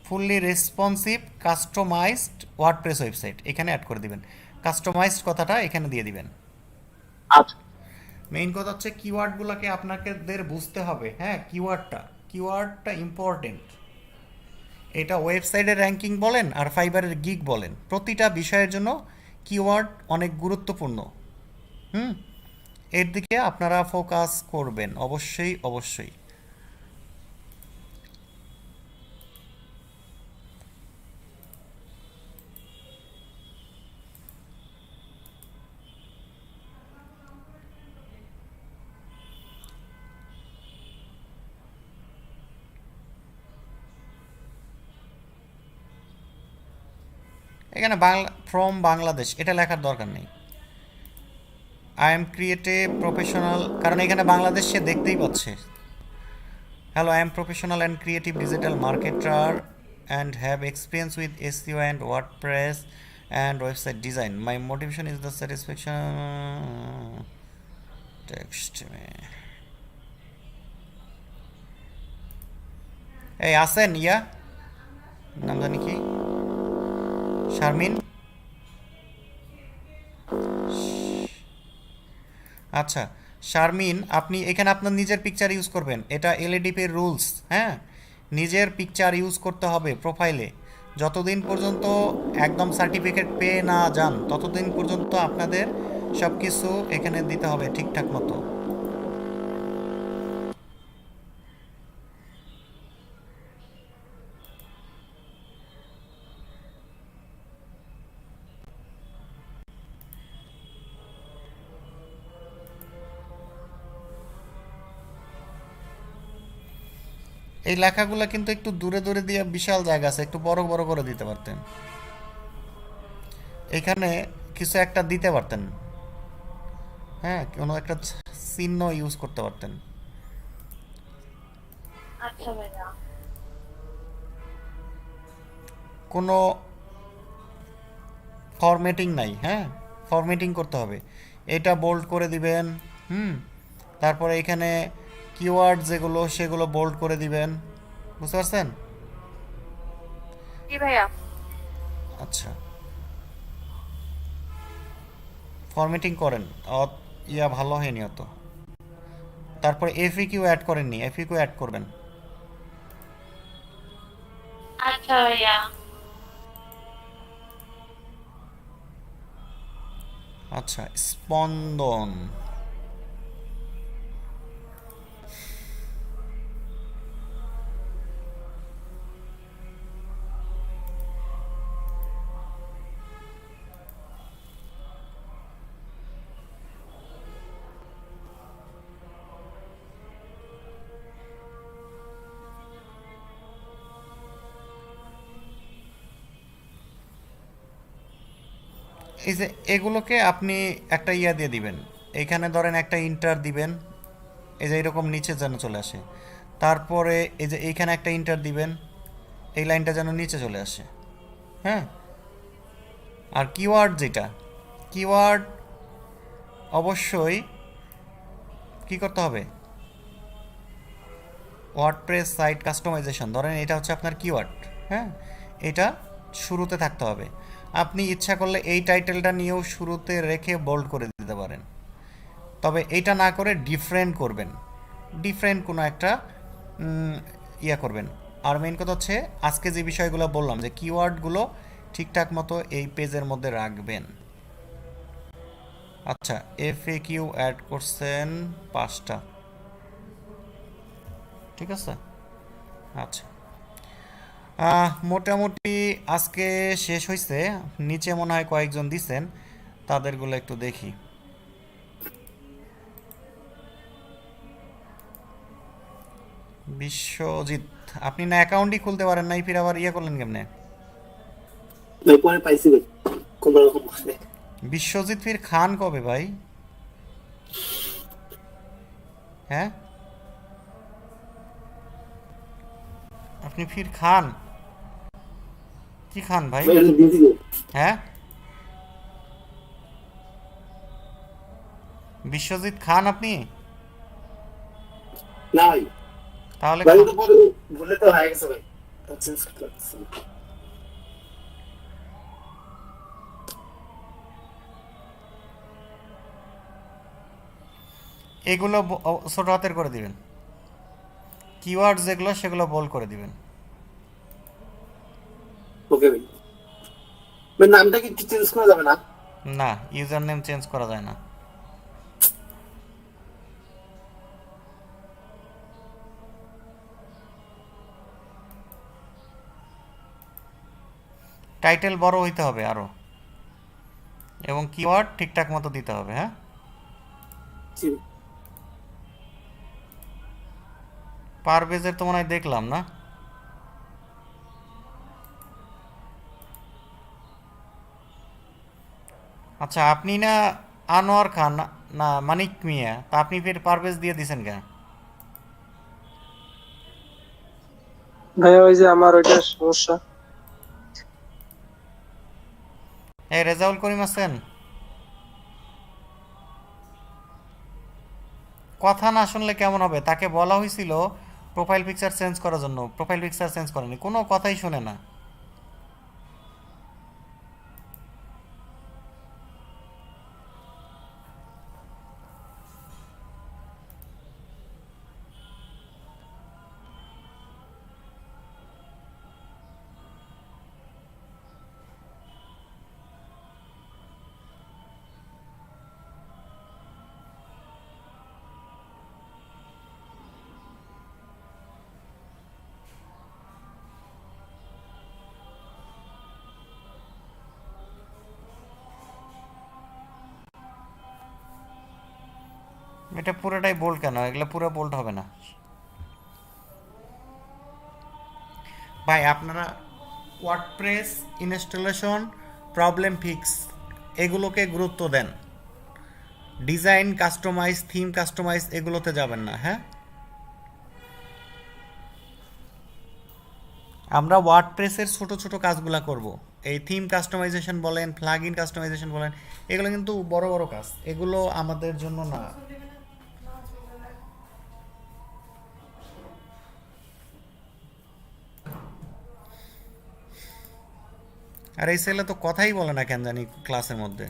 fully responsive customized WordPress website, এখানে অ্যাড করে দিবেন। কাস্টমাইজড কথাটা এখানে দিয়ে দিবেন। আচ্ছা মেইন কথা হচ্ছে কিওয়ার্ডগুলোকে আপনাদের বুঝতে হবে, হ্যাঁ। কিওয়ার্ডটা ইম্পর্টেন্ট। এটা ওয়েবসাইটের র্যাঙ্কিং বলেন আর ফাইবারের গিগ বলেন, প্রতিটা বিষয়ের জন্য কিওয়ার্ড অনেক গুরুত্বপূর্ণ। এর দিকে আপনারা ফোকাস করবেন অবশ্যই অবশ্যই। এখানে ফ্রম বাংলাদেশ এটা লেখার দরকার নেই। আই এম ক্রিয়েটিভ প্রফেশনাল, কারণ এখানে বাংলাদেশ সে দেখতেই পাচ্ছে। Hello, I am professional and creative digital marketer and have experience with SEO and WordPress and website design. My motivation is the satisfaction text me. এই আসেন ইয়া, নাম জানি কি, শারমিন। আচ্ছা শারমিন, আপনি এখানে আপনার নিজের পিকচার ইউজ করবেন, এটা এলএডিপির রুলস, হ্যাঁ। নিজের পিকচার ইউজ করতে হবে প্রোফাইলে, যতদিন পর্যন্ত একদম সার্টিফিকেট পেয়ে না যান ততদিন পর্যন্ত আপনাদের সব কিছু এখানে দিতে হবে ঠিকঠাক মতো। এই লেখাগুলো কিন্তু একটু দূরে দূরে দিয়ে বিশাল জায়গা আছে, একটু বড় বড় করে দিতে পারতেন। এখানে কিছু একটা দিতে পারতেন, হ্যাঁ, কোনো একটা চিহ্ন ইউজ করতে পারতেন। আচ্ছা ভাইয়া। কোনো ফরম্যাটিং নাই, হ্যাঁ, ফরম্যাটিং করতে হবে। এটা বোল্ড করে দিবেন, তারপরে এখানে কিওয়ার্ড যেগুলো সেগুলো বোল্ড করে দিবেন, বুঝতে পারছেন? জি ভাইয়া। আচ্ছা, ফরম্যাটিং করেন, ইয়া ভালো হয়নি অত। তারপরে এফইকিউ অ্যাড করেননি, এফইকিউ অ্যাড করবেন। আচ্ছা ভাইয়া। আচ্ছা, স্পন্দন, এই যে এগুলোকে আপনি একটা ইয়া দিয়ে দিবেন। এইখানে ধরেন একটা ইন্টার দিবেন, এই যে এরকম নিচে যেন চলে আসে। তারপরে এই যে এইখানে একটা ইন্টার দিবেন, এই লাইনটা যেন নিচে চলে আসে, হ্যাঁ। আর কিওয়ার্ড যেটা, কিওয়ার্ড অবশ্যই কি করতে হবে, ওয়ার্ডপ্রেস সাইট কাস্টমাইজেশন, ধরেন এটা হচ্ছে আপনার কিওয়ার্ড, হ্যাঁ, এটা শুরুতে থাকতে হবে। আপনি ইচ্ছা করলে এই টাইটেলটা নিয়েও শুরুতে রেখে বোল্ড করে দিতে পারেন, তবে এইটা না করে ডিফারেন্ট করবেন, ডিফারেন্ট কোনো একটা ইয়া করবেন। আর মেইন কথা হচ্ছে আজকে যে বিষয়গুলো বললাম, যে কিওয়ার্ডগুলো ঠিকঠাক মতো এই পেজের মধ্যে রাখবেন। আচ্ছা, এফএকিউ অ্যাড করছেন 5টা, ঠিক আছে। আচ্ছা, মোটামুটি আজকে শেষ হয়েছে। নিচে মনে হয় কয়েকজন দিছেন, তাদেরগুলো একটু দেখি। বিশ্বজিৎ, আপনি না অ্যাকাউন্টই খুলতে পারেন নাই, ফির আবার ইয়ে করলেন কেমনে? পরে পাইছি ভাই, কোন রকম ভাবে। বিশ্বজিৎ ফির খান কবে ভাই? হ্যাঁ, আপনি ফির খান কি খান ভাই? হ্যাঁ, বিশ্বজিৎ খান আপনি? না ভাই, তাহলে ভাই তো পরে ভুলে তো হয়ে গেছে ভাই, চেঞ্জ করতে লাগছে। এগুলো ছোট হাতের করে দিবেন, কিওয়ার্ড যেগুলো সেগুলো বোল্ড করে দিবেন। ওকে ভাই, ভাই নামটা কি চেঞ্জ করা যাবে না? না, ইউজার নেম চেঞ্জ করা যায় না। টাইটেল বড় হইতে হবে আরো, এবং কিওয়ার্ড ঠিকঠাক মতো দিতে হবে, হ্যাঁ। জি। পারভেজের তো মনে হয় দেখলাম না। আচ্ছা, আপনি না আনোয়ার খান না মানিক মিয়া, তা আপনি ফির পারভেজ দিয়ে দিছেন কেন? ভাইয়া ওই যে আমার ওইটা সমস্যা। এই রেজাউল করিম আছেন? কথা না শুনলে কেমন হবে? তাকে বলা হয়েছিল প্রোফাইল পিকচার চেঞ্জ করার জন্য, প্রোফাইল পিকচার চেঞ্জ করেনি, কোনো কথাই শুনে না। এটা পুরোটাই বোল্ড কেন? এগুলো পুরো বোল্ড হবে না। ভাই আপনারা ওয়ার্ডপ্রেস ইনস্টলেশন, প্রবলেম ফিক্স এগুলোকে গুরুত্ব দেন। ডিজাইন কাস্টমাইজ, থিম কাস্টমাইজ এগুলোতে যাবেন না, হ্যাঁ? আমরা ওয়ার্ডপ্রেসের ছোট ছোট কাজগুলো করব। এই থিম কাস্টমাইজেশন বলেন, প্লাগইন কাস্টমাইজেশন বলেন, এগুলো কিন্তু বড় বড় কাজ, এগুলো আমাদের জন্য না। আর এই ছেলে তো কথাই বলে না কেন জানি ক্লাসের মধ্যে।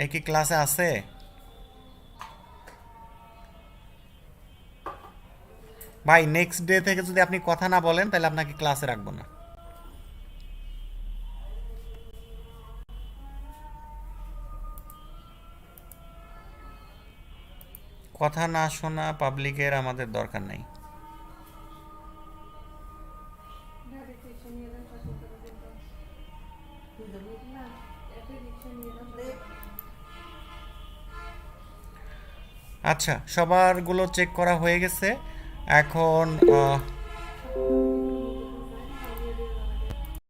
এ কি ক্লাসে আছে? ভাই নেক্সট ডে থেকে যদি আপনি কথা না বলেন তাহলে আপনাকে ক্লাসে রাখবো না। কথা না শোনা পাবলিকের আমাদের দরকার নাই। আচ্ছা, সবারগুলো চেক করা হয়ে গেছে। এখন